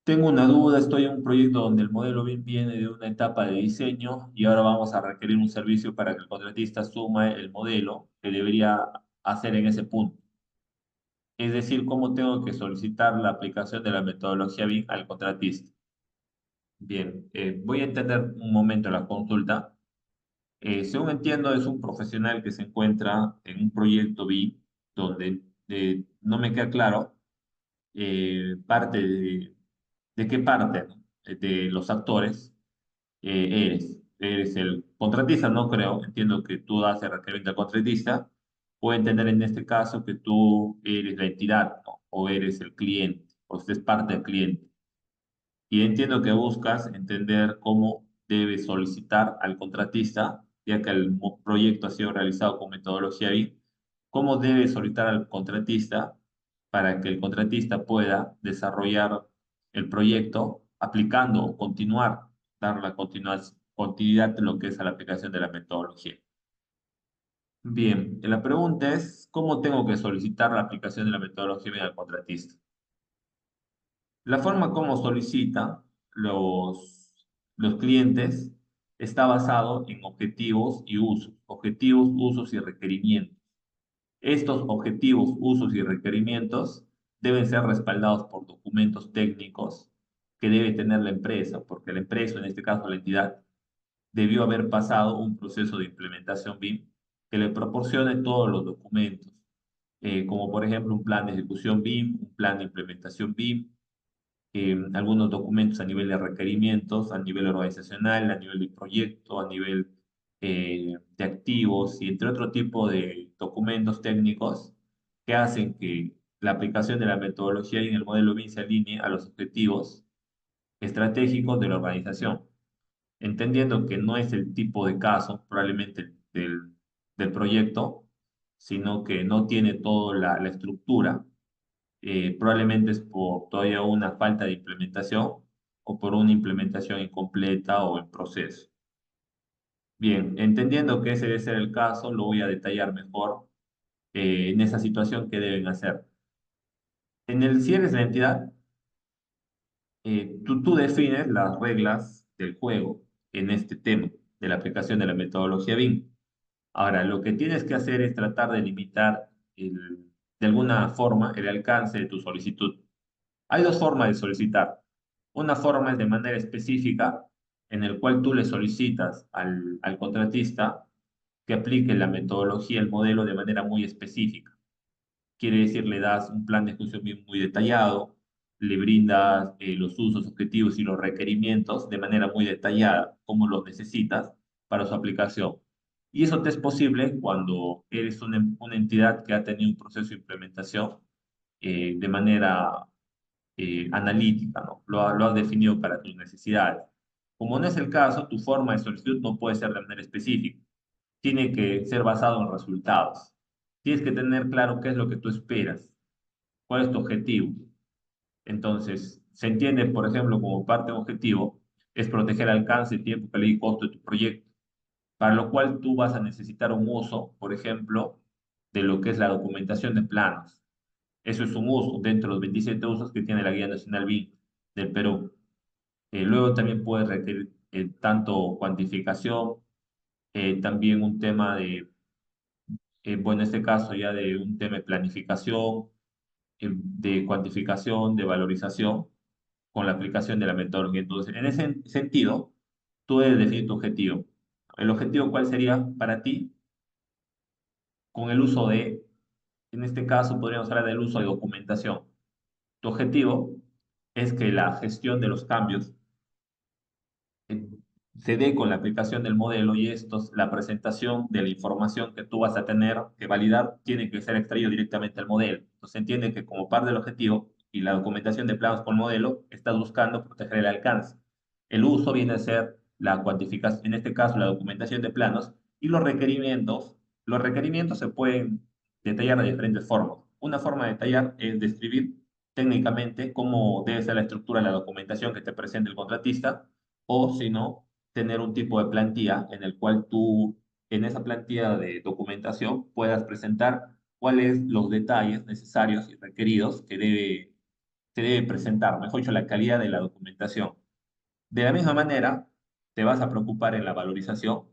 Tengo una duda, estoy en un proyecto donde el modelo BIM viene de una etapa de diseño y ahora vamos a requerir un servicio para que el contratista suma el modelo que debería hacer en ese punto. Es decir, cómo tengo que solicitar la aplicación de la metodología BIM al contratista. Bien, voy a entender un momento la consulta. Según entiendo, es un profesional que se encuentra en un proyecto BIM donde no me queda claro parte de qué parte, ¿no? De los actores eres. Eres el contratista, no creo. Entiendo que tú das el requerimiento al contratista. Puedo entender en este caso que tú eres la entidad, ¿no? O eres el cliente, o usted es parte del cliente. Y entiendo que buscas entender cómo debes solicitar al contratista, ya que el proyecto ha sido realizado con metodología BIM, cómo debes solicitar al contratista para que el contratista pueda desarrollar el proyecto aplicando o continuar, dar la continuidad de lo que es a la aplicación de la metodología. Bien, la pregunta es, ¿cómo tengo que solicitar la aplicación de la metodología BIM al contratista? La forma como solicita los clientes está basado en objetivos y usos, objetivos, usos y requerimientos. Estos objetivos, usos y requerimientos deben ser respaldados por documentos técnicos que debe tener la empresa, porque la empresa, en este caso la entidad, debió haber pasado un proceso de implementación BIM que le proporcione todos los documentos, como por ejemplo un plan de ejecución BIM, un plan de implementación BIM, algunos documentos a nivel de requerimientos, a nivel organizacional, a nivel de proyecto, a nivel de activos y entre otro tipo documentos técnicos que hacen que la aplicación de la metodología en el modelo BIM se alinee a los objetivos estratégicos de la organización, entendiendo que no es el tipo de caso probablemente del proyecto, sino que no tiene toda la estructura. Probablemente es por todavía una falta de implementación o por una implementación incompleta o en proceso. Bien, entendiendo que ese debe ser el caso, lo voy a detallar mejor en esa situación que deben hacer. En el cierre de la entidad, tú defines las reglas del juego en este tema de la aplicación de la metodología BIM. Ahora, lo que tienes que hacer es tratar de limitar de alguna forma el alcance de tu solicitud. Hay dos formas de solicitar. Una forma es de manera específica, en el cual tú le solicitas al contratista que aplique la metodología, el modelo de manera muy específica. Quiere decir, le das un plan de ejecución muy detallado, le brindas los usos, objetivos y los requerimientos de manera muy detallada, como los necesitas para su aplicación. Y eso te es posible cuando eres una entidad que ha tenido un proceso de implementación de manera analítica, ¿no? Lo has definido para tus necesidades. Como no es el caso, tu forma de solicitud no puede ser de manera específica. Tiene que ser basado en resultados. Tienes que tener claro qué es lo que tú esperas, cuál es tu objetivo. Entonces, se entiende, por ejemplo, como parte de objetivo, es proteger el alcance, tiempo, calidad y costo de tu proyecto, para lo cual tú vas a necesitar un uso, por ejemplo, de lo que es la documentación de planos. Eso es un uso dentro de los 27 usos que tiene la Guía Nacional BIM del Perú. Luego también puede requerir tanto cuantificación, también un tema de, bueno, en este caso ya de un tema de planificación, de cuantificación, de valorización con la aplicación de la metodología. Entonces, en ese sentido, tú debes definir tu objetivo. ¿El objetivo cuál sería para ti con el uso de, en este caso podríamos hablar del uso de documentación? Tu objetivo es que la gestión de los cambios eh, se dé con la aplicación del modelo y estos, la presentación de la información que tú vas a tener que validar tiene que ser extraído directamente al modelo. Entonces se entiende que como parte del objetivo y la documentación de planos con modelo, estás buscando proteger el alcance. El uso viene a ser la cuantificación, en este caso la documentación de planos y los requerimientos. Los requerimientos se pueden detallar de diferentes formas. Una forma de detallar es describir técnicamente cómo debe ser la estructura de la documentación que te presente el contratista o si no, tener un tipo de plantilla en el cual tú, en esa plantilla de documentación, puedas presentar cuáles los detalles necesarios y requeridos que se debe presentar, mejor dicho, la calidad de la documentación. De la misma manera, te vas a preocupar en la valorización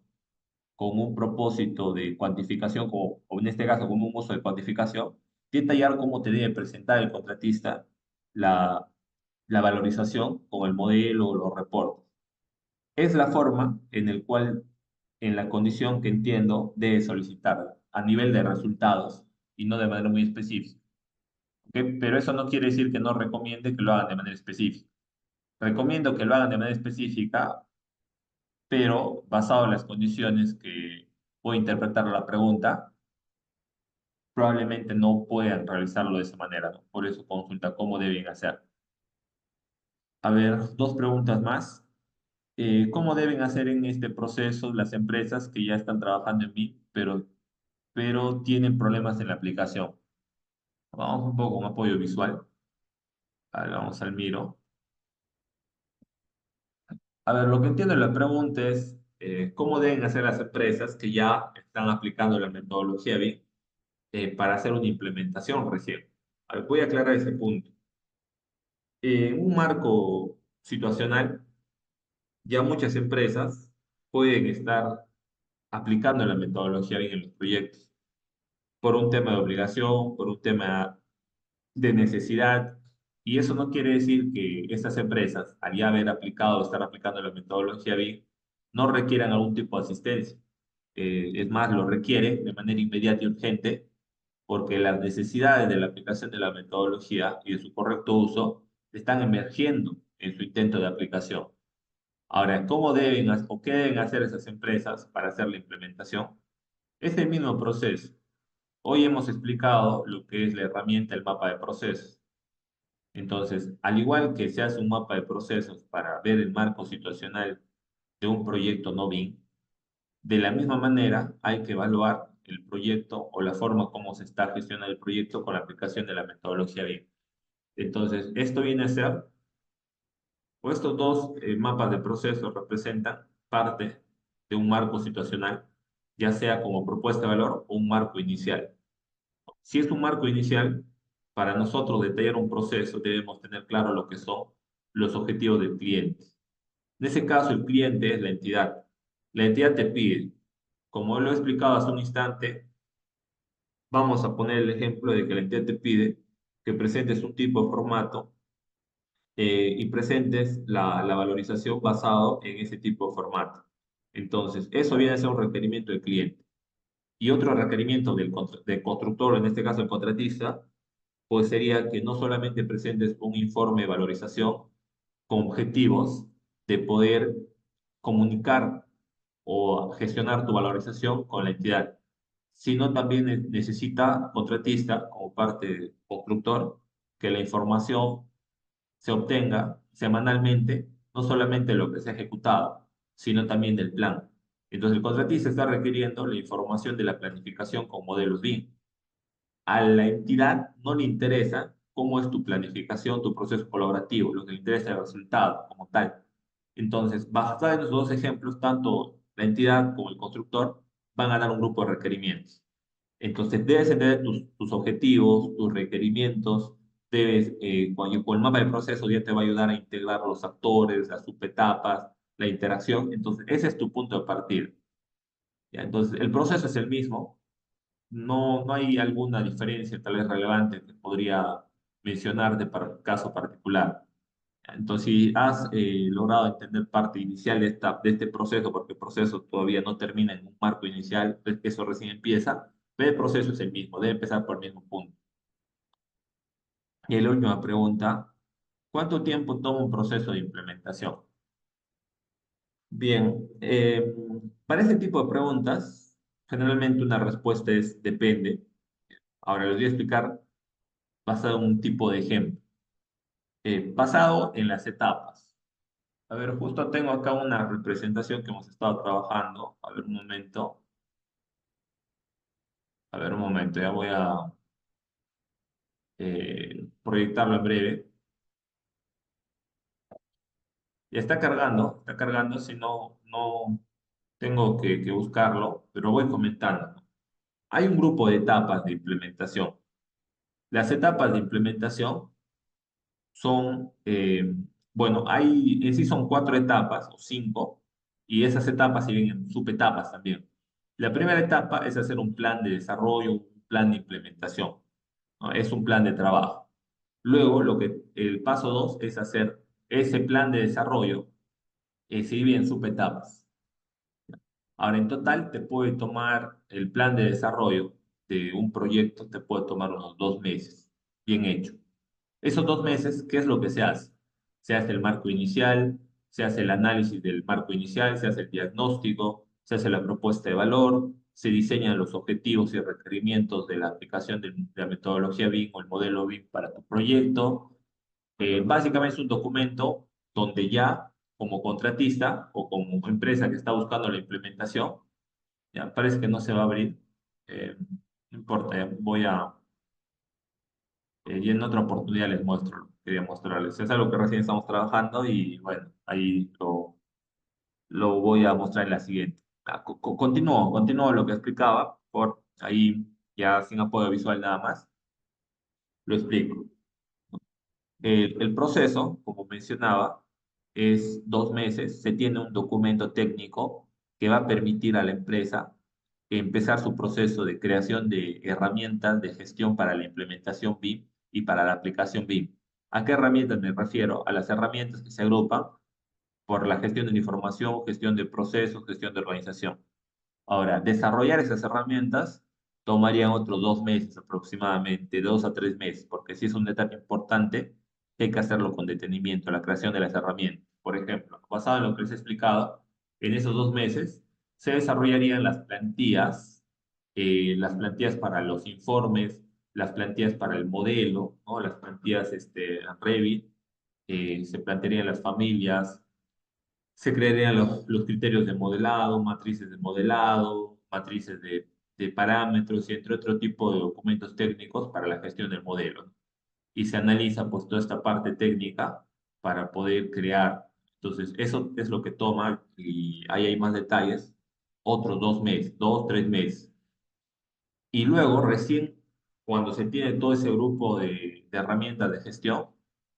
con un propósito de cuantificación, o en este caso con un uso de cuantificación, detallar cómo te debe presentar el contratista la, la valorización con el modelo o los reportes. Es la forma en el cual, en la condición que entiendo, debe solicitarla a nivel de resultados y no de manera muy específica. ¿Ok? Pero eso no quiere decir que no recomiende que lo hagan de manera específica. Recomiendo que lo hagan de manera específica, pero basado en las condiciones que voy a interpretar la pregunta, probablemente no puedan realizarlo de esa manera, ¿no? Por eso consulta cómo deben hacer. A ver, dos preguntas más. ¿Cómo deben hacer en este proceso las empresas que ya están trabajando en mí, pero tienen problemas en la aplicación? Vamos un poco con apoyo visual. A ver, vamos al Miro. A ver, lo que entiendo de la pregunta es, ¿cómo deben hacer las empresas que ya están aplicando la metodología BIM para hacer una implementación recién? A ver, voy a aclarar ese punto. En un marco situacional, ya muchas empresas pueden estar aplicando la metodología BIM en los proyectos por un tema de obligación, por un tema de necesidad. Y eso no quiere decir que estas empresas, al ya haber aplicado o estar aplicando la metodología BIM, no requieran algún tipo de asistencia. Es más, lo requiere de manera inmediata y urgente porque las necesidades de la aplicación de la metodología y de su correcto uso están emergiendo en su intento de aplicación. Ahora, ¿cómo deben o qué deben hacer esas empresas para hacer la implementación? Es el mismo proceso. Hoy hemos explicado lo que es la herramienta, el mapa de procesos. Entonces, al igual que se hace un mapa de procesos para ver el marco situacional de un proyecto no BIM, de la misma manera hay que evaluar el proyecto o la forma como se está gestionando el proyecto con la aplicación de la metodología BIM. Entonces, esto viene a ser, o estos dos mapas de procesos representan parte de un marco situacional, ya sea como propuesta de valor o un marco inicial. Si es un marco inicial, para nosotros detallar un proceso debemos tener claro lo que son los objetivos del cliente. En ese caso, el cliente es la entidad. La entidad te pide, como lo he explicado hace un instante, vamos a poner el ejemplo de que la entidad te pide que presentes un tipo de formato y presentes la valorización basado en ese tipo de formato. Entonces, eso viene a ser un requerimiento del cliente. Y otro requerimiento del constructor, en este caso el contratista, pues sería que no solamente presentes un informe de valorización con objetivos de poder comunicar o gestionar tu valorización con la entidad, sino también necesita contratista como parte del constructor que la información se obtenga semanalmente, no solamente lo que se ha ejecutado, sino también del plan. Entonces el contratista está requiriendo la información de la planificación con modelos BIM. A la entidad no le interesa cómo es tu planificación, tu proceso colaborativo, lo que le interesa es el resultado como tal. Entonces, basado en esos dos ejemplos, tanto la entidad como el constructor van a dar un grupo de requerimientos. Entonces, debes entender tus objetivos, tus requerimientos, debes, con el mapa de proceso ya te va a ayudar a integrar los actores, las subetapas, la interacción. Entonces, ese es tu punto de partida. ¿Ya? Entonces, el proceso es el mismo, no hay alguna diferencia tal vez relevante que podría mencionarte para el caso particular. Entonces, si has logrado entender parte inicial de este proceso, porque el proceso todavía no termina en un marco inicial, pues eso recién empieza, pero el proceso es el mismo, debe empezar por el mismo punto. Y la última pregunta, ¿cuánto tiempo toma un proceso de implementación? Bien, para este tipo de preguntas, generalmente una respuesta es depende. Ahora les voy a explicar basado en un tipo de ejemplo, basado en las etapas. A ver, justo tengo acá una representación que hemos estado trabajando. A ver un momento, ya voy a proyectarlo en breve. Ya está cargando, si no, no tengo que buscarlo, pero voy comentando. Hay un grupo de etapas de implementación. Las etapas de implementación son, bueno, en sí son cuatro etapas o cinco, y esas etapas se dividen en subetapas también. La primera etapa es hacer un plan de desarrollo, un plan de implementación, ¿no? Es un plan de trabajo. Luego, el paso dos es hacer ese plan de desarrollo, se divide en subetapas. Ahora, en total, te puede tomar el plan de desarrollo de un proyecto, te puede tomar unos 2 meses, bien hecho. Esos 2 meses, ¿qué es lo que se hace? Se hace el marco inicial, se hace el análisis del marco inicial, se hace el diagnóstico, se hace la propuesta de valor, se diseñan los objetivos y requerimientos de la aplicación de la metodología BIM o el modelo BIM para tu proyecto. Básicamente es un documento donde ya como contratista o como empresa que está buscando la implementación, ya parece que no se va a abrir. No importa, ya voy a y en otra oportunidad les muestro lo que quería mostrarles. Es algo que recién estamos trabajando y bueno, ahí lo voy a mostrar en la siguiente. Continúo lo que explicaba, por ahí ya sin apoyo visual nada más, lo explico. El proceso, como mencionaba, es 2 meses. Se tiene un documento técnico que va a permitir a la empresa empezar su proceso de creación de herramientas de gestión para la implementación BIM y para la aplicación BIM. ¿A qué herramientas me refiero? A las herramientas que se agrupan por la gestión de la información, gestión de procesos, gestión de organización. Ahora, desarrollar esas herramientas tomaría otros 2 meses aproximadamente, 2 a 3 meses, porque si es una etapa importante, hay que hacerlo con detenimiento, la creación de las herramientas. Por ejemplo, basado en lo que les he explicado, en esos 2 meses se desarrollarían las plantillas las plantillas para los informes, las plantillas para el modelo, ¿no? Las plantillas Revit, se plantearían las familias, se crearían los criterios de modelado, matrices de modelado, matrices de parámetros y entre otro tipo de documentos técnicos para la gestión del modelo, ¿no? Y se analiza pues toda esta parte técnica para poder crear. Entonces, eso es lo que toma y ahí hay más detalles, otros 2 meses, 3 meses. Y luego, recién, cuando se tiene todo ese grupo de herramientas de gestión,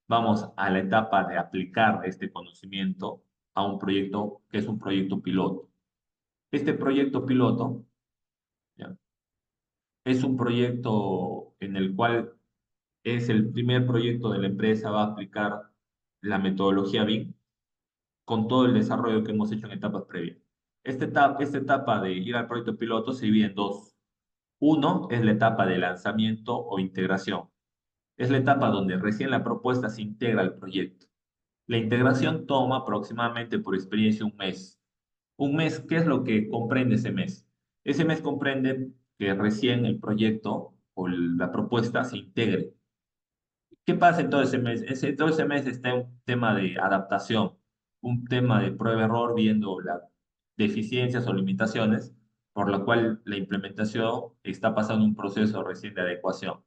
vamos a la etapa de aplicar este conocimiento a un proyecto que es un proyecto piloto. Este proyecto piloto, ¿ya? Es un proyecto en el cual es el primer proyecto de la empresa, va a aplicar la metodología BIM con todo el desarrollo que hemos hecho en etapas previas. Esta etapa de ir al proyecto piloto se divide en dos. Uno es la etapa de lanzamiento o integración. Es la etapa donde recién la propuesta se integra al proyecto. La integración toma aproximadamente por experiencia un mes. Un mes, ¿qué es lo que comprende ese mes? Ese mes comprende que recién el proyecto o la propuesta se integre. ¿Qué pasa en todo ese mes? Todo ese mes está un tema de adaptación, un tema de prueba-error, viendo las deficiencias o limitaciones, por lo cual la implementación está pasando un proceso recién de adecuación.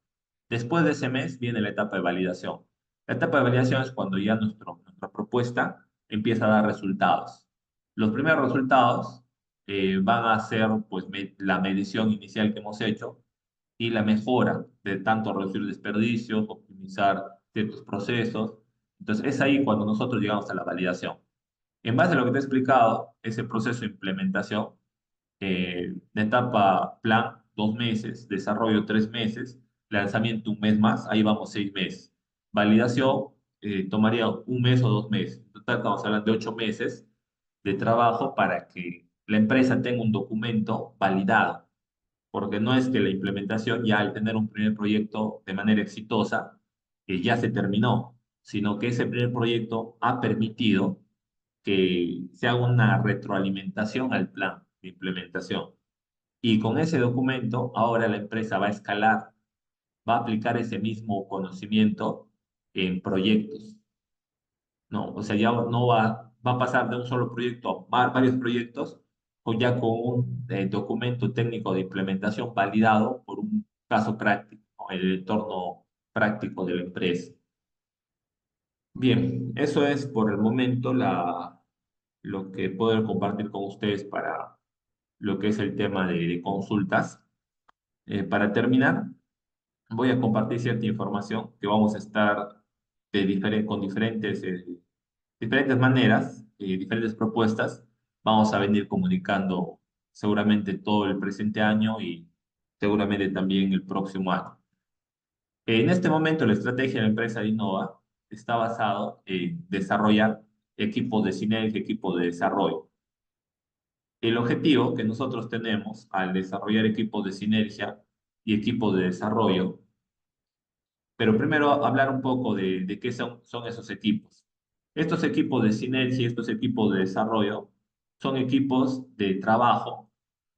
Después de ese mes viene la etapa de validación. La etapa de validación es cuando ya nuestra propuesta empieza a dar resultados. Los primeros resultados van a ser pues, la medición inicial que hemos hecho y la mejora de tanto reducir desperdicios, optimizar ciertos procesos. Entonces, es ahí cuando nosotros llegamos a la validación. En base a lo que te he explicado, ese proceso de implementación, de etapa plan 2 meses, desarrollo 3 meses, lanzamiento un mes más, ahí vamos 6 meses. Validación tomaría un mes o 2 meses. En total estamos hablando de 8 meses de trabajo para que la empresa tenga un documento validado, porque no es que la implementación ya al tener un primer proyecto de manera exitosa, ya se terminó, sino que ese primer proyecto ha permitido que se haga una retroalimentación al plan de implementación. Y con ese documento, ahora la empresa va a escalar, va a aplicar ese mismo conocimiento en proyectos, ¿no? O sea, ya no va a pasar de un solo proyecto a varios proyectos, o ya con un documento técnico de implementación validado por un caso práctico, ¿no? El entorno práctico de la empresa. Bien, eso es por el momento lo que puedo compartir con ustedes para lo que es el tema de consultas. Para terminar, voy a compartir cierta información que vamos a estar con diferentes maneras, diferentes propuestas. Vamos a venir comunicando seguramente todo el presente año y seguramente también el próximo año. En este momento, la estrategia de la empresa de Innova está basado en desarrollar equipos de sinergia, equipos de desarrollo. El objetivo que nosotros tenemos al desarrollar equipos de sinergia y equipos de desarrollo, pero primero hablar un poco de qué son esos equipos. Estos equipos de sinergia, estos equipos de desarrollo, son equipos de trabajo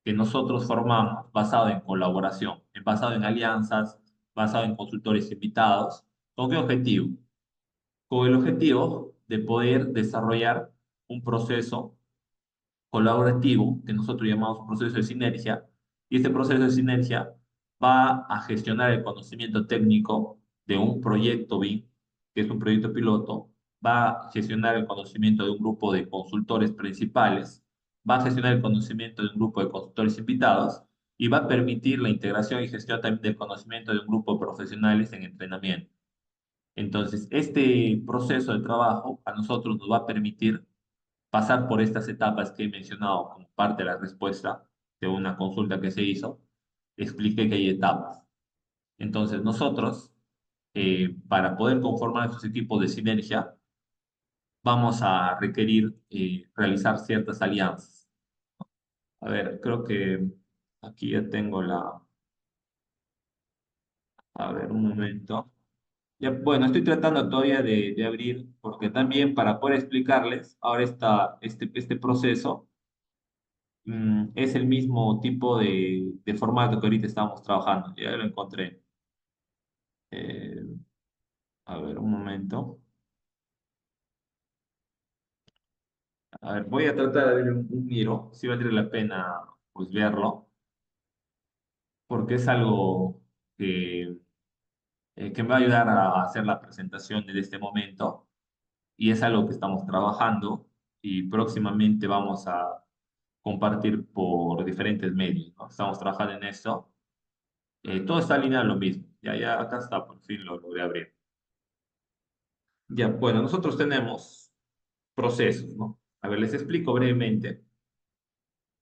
que nosotros formamos basado en colaboración, basado en alianzas, basado en consultores invitados. ¿Con qué objetivo? Con el objetivo de poder desarrollar un proceso colaborativo que nosotros llamamos proceso de sinergia, y este proceso de sinergia va a gestionar el conocimiento técnico de un proyecto BIM, que es un proyecto piloto, va a gestionar el conocimiento de un grupo de consultores principales, va a gestionar el conocimiento de un grupo de consultores invitados y va a permitir la integración y gestión también del conocimiento de un grupo de profesionales en entrenamiento. Entonces, este proceso de trabajo a nosotros nos va a permitir pasar por estas etapas que he mencionado como parte de la respuesta de una consulta que se hizo. Expliqué que hay etapas. Entonces, nosotros, para poder conformar estos equipos de sinergia, vamos a requerir realizar ciertas alianzas. A ver, creo que aquí ya tengo A ver, un momento. Ya, bueno, estoy tratando todavía de abrir, porque también para poder explicarles ahora este proceso, es el mismo tipo de formato que ahorita estamos trabajando. Ya lo encontré. Eh, a ver, un momento. A ver, voy a tratar de ver un miro, si valdría la pena pues verlo, porque es algo que me va a ayudar a hacer la presentación de este momento y es algo que estamos trabajando y próximamente vamos a compartir por diferentes medios, ¿no? Estamos trabajando en esto. Todo está alineado a lo mismo. Ya acá está, por fin lo logré abrir. Ya, bueno, nosotros tenemos procesos, ¿no? A ver, les explico brevemente.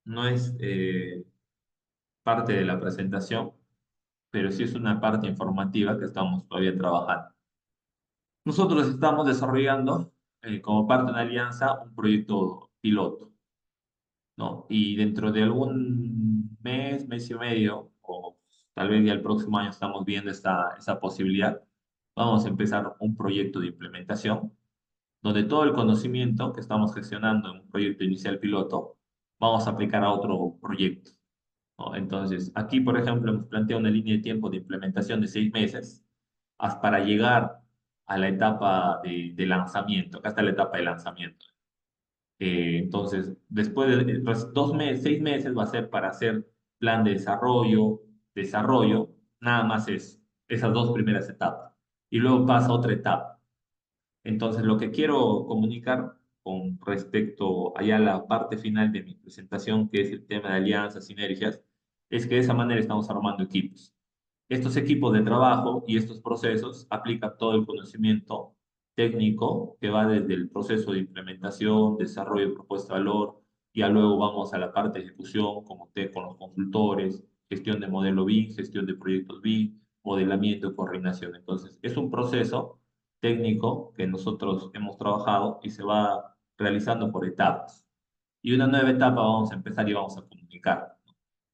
No es parte de la presentación, pero sí es una parte informativa que estamos todavía trabajando. Nosotros estamos desarrollando, como parte de una alianza, un proyecto piloto, ¿no? Y dentro de algún mes, mes y medio, o tal vez ya el próximo año estamos viendo esa posibilidad, vamos a empezar un proyecto de implementación donde todo el conocimiento que estamos gestionando en un proyecto inicial piloto, vamos a aplicar a otro proyecto, ¿no? Entonces, aquí, por ejemplo, hemos planteado una línea de tiempo de implementación de 6 meses para llegar a la etapa de lanzamiento. Acá está la etapa de lanzamiento. Entonces, después de pues, 2 meses, 6 meses va a ser para hacer plan de desarrollo, nada más es esas dos primeras etapas. Y luego pasa a otra etapa. Entonces, lo que quiero comunicar con respecto allá a la parte final de mi presentación, que es el tema de alianzas, sinergias, es que de esa manera estamos armando equipos. Estos equipos de trabajo y estos procesos aplican todo el conocimiento técnico que va desde el proceso de implementación, desarrollo de propuesta de valor, y ya luego vamos a la parte de ejecución, como te con los consultores, gestión de modelo BIM, gestión de proyectos BIM, modelamiento y coordinación. Entonces, es un proceso técnico que nosotros hemos trabajado y se va realizando por etapas. Y una nueva etapa vamos a empezar y vamos a comunicar.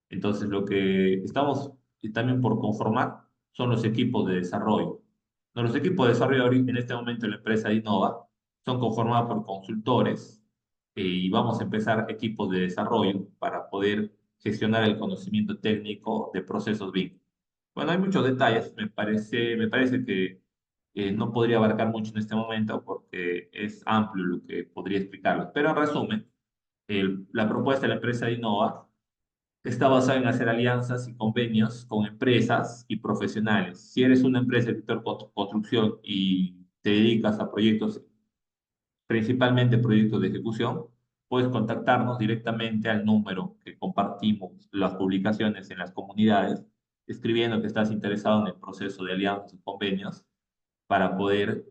Entonces, lo que estamos también por conformar son los equipos de desarrollo. No, los equipos de desarrollo en este momento en la empresa Innova son conformados por consultores y vamos a empezar equipos de desarrollo para poder gestionar el conocimiento técnico de procesos BIM. Bueno, hay muchos detalles, me parece que no podría abarcar mucho en este momento porque es amplio lo que podría explicarles, pero en resumen, la propuesta de la empresa Innova está basado en hacer alianzas y convenios con empresas y profesionales. Si eres una empresa del sector construcción y te dedicas a proyectos, principalmente proyectos de ejecución, puedes contactarnos directamente al número que compartimos las publicaciones en las comunidades, escribiendo que estás interesado en el proceso de alianzas y convenios para poder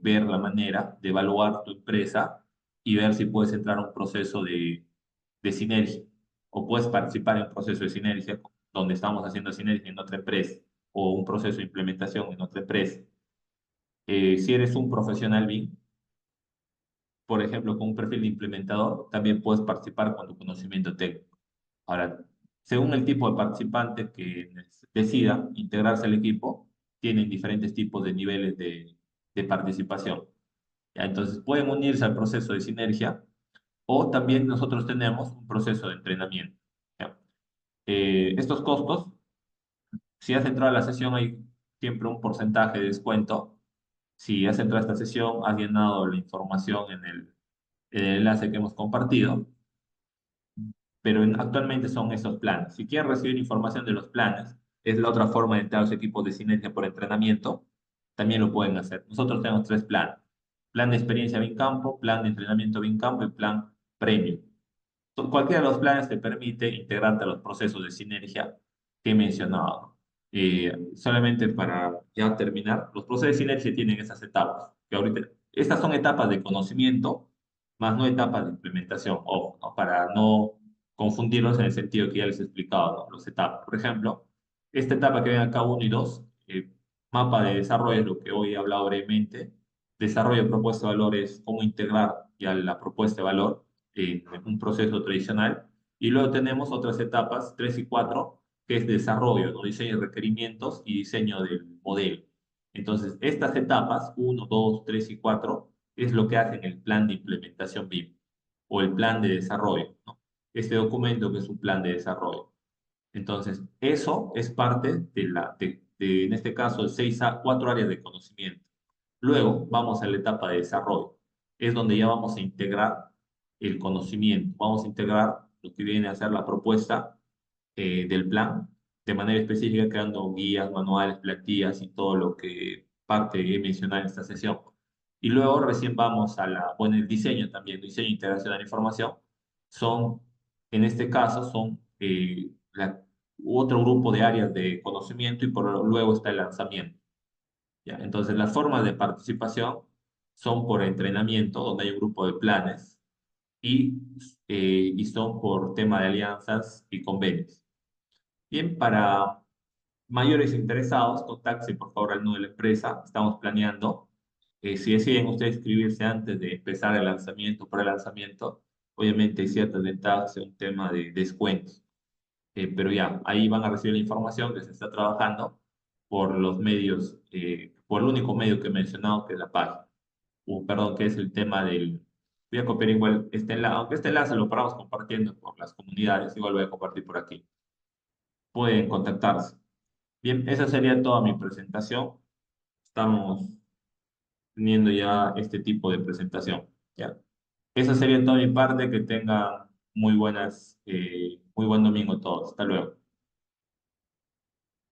ver la manera de evaluar tu empresa y ver si puedes entrar a un proceso de sinergia o puedes participar en un proceso de sinergia donde estamos haciendo sinergia en otra empresa o un proceso de implementación en otra empresa. Si eres un profesional BIM, por ejemplo, con un perfil de implementador, también puedes participar con tu conocimiento técnico. Ahora, según el tipo de participante que decida integrarse al equipo, tienen diferentes tipos de niveles de participación. ¿Ya? Entonces, pueden unirse al proceso de sinergia o también nosotros tenemos un proceso de entrenamiento. ¿Ya? Estos costos, si has entrado a la sesión, hay siempre un porcentaje de descuento. Si has entrado a esta sesión, has llenado la información en el enlace que hemos compartido, pero actualmente son esos planes. Si quieren recibir información de los planes, es la otra forma de entrar a los equipos de sinergia por entrenamiento, también lo pueden hacer. Nosotros tenemos 3 planes: plan de experiencia BIM Campo, plan de entrenamiento BIM Campo y plan premium. Cualquiera de los planes te permite integrarte a los procesos de sinergia que he mencionado. Solamente para ya terminar, los procesos de sinergia tienen esas etapas, que ahorita, estas son etapas de conocimiento, más no etapas de implementación, ojo, ¿no? Para no confundirlos en el sentido que ya les he explicado, ¿no? Las etapas. Por ejemplo, esta etapa que ven acá, 1 y 2, mapa de desarrollo, es lo que hoy he hablado brevemente, desarrollo de propuesta de valores, cómo integrar ya la propuesta de valor un proceso tradicional. Y luego tenemos otras etapas, 3 y 4, que es desarrollo, ¿no? Diseño de requerimientos y diseño del modelo. Entonces, estas etapas, 1, 2, 3 y 4, es lo que hacen el plan de implementación BIM o el plan de desarrollo, ¿no? este documento que es un plan de desarrollo. Entonces, eso es parte en este caso, de 4 áreas de conocimiento. Luego vamos a la etapa de desarrollo. Es donde ya vamos a integrar el conocimiento. Vamos a integrar lo que viene a ser la propuesta del plan de manera específica, creando guías, manuales, plantillas y todo lo que parte he mencionado en esta sesión. Y luego recién vamos a bueno, el diseño también, diseño e integración de la información. Son, en este caso, son otro grupo de áreas de conocimiento y luego está el lanzamiento. ¿Ya? Entonces, las formas de participación son por entrenamiento, donde hay un grupo de planes, y, y son por tema de alianzas y convenios. Bien, para mayores interesados, contacte por favor al nudo de la empresa. Estamos planeando. Si deciden ustedes inscribirse antes de empezar el lanzamiento, pre-lanzamiento, obviamente hay ciertas ventajas en un tema de descuentos. Pero ya, ahí van a recibir la información que se está trabajando por los medios, por el único medio que he mencionado, que es la página. Perdón, que es el tema del... Voy a copiar igual este enlace, aunque este enlace lo paramos compartiendo por las comunidades, igual voy a compartir por aquí. Pueden contactarse. Bien, esa sería toda mi presentación. Estamos teniendo ya este tipo de presentación. ¿Ya? Esa sería toda mi parte. Que tengan muy buen domingo todos. Hasta luego.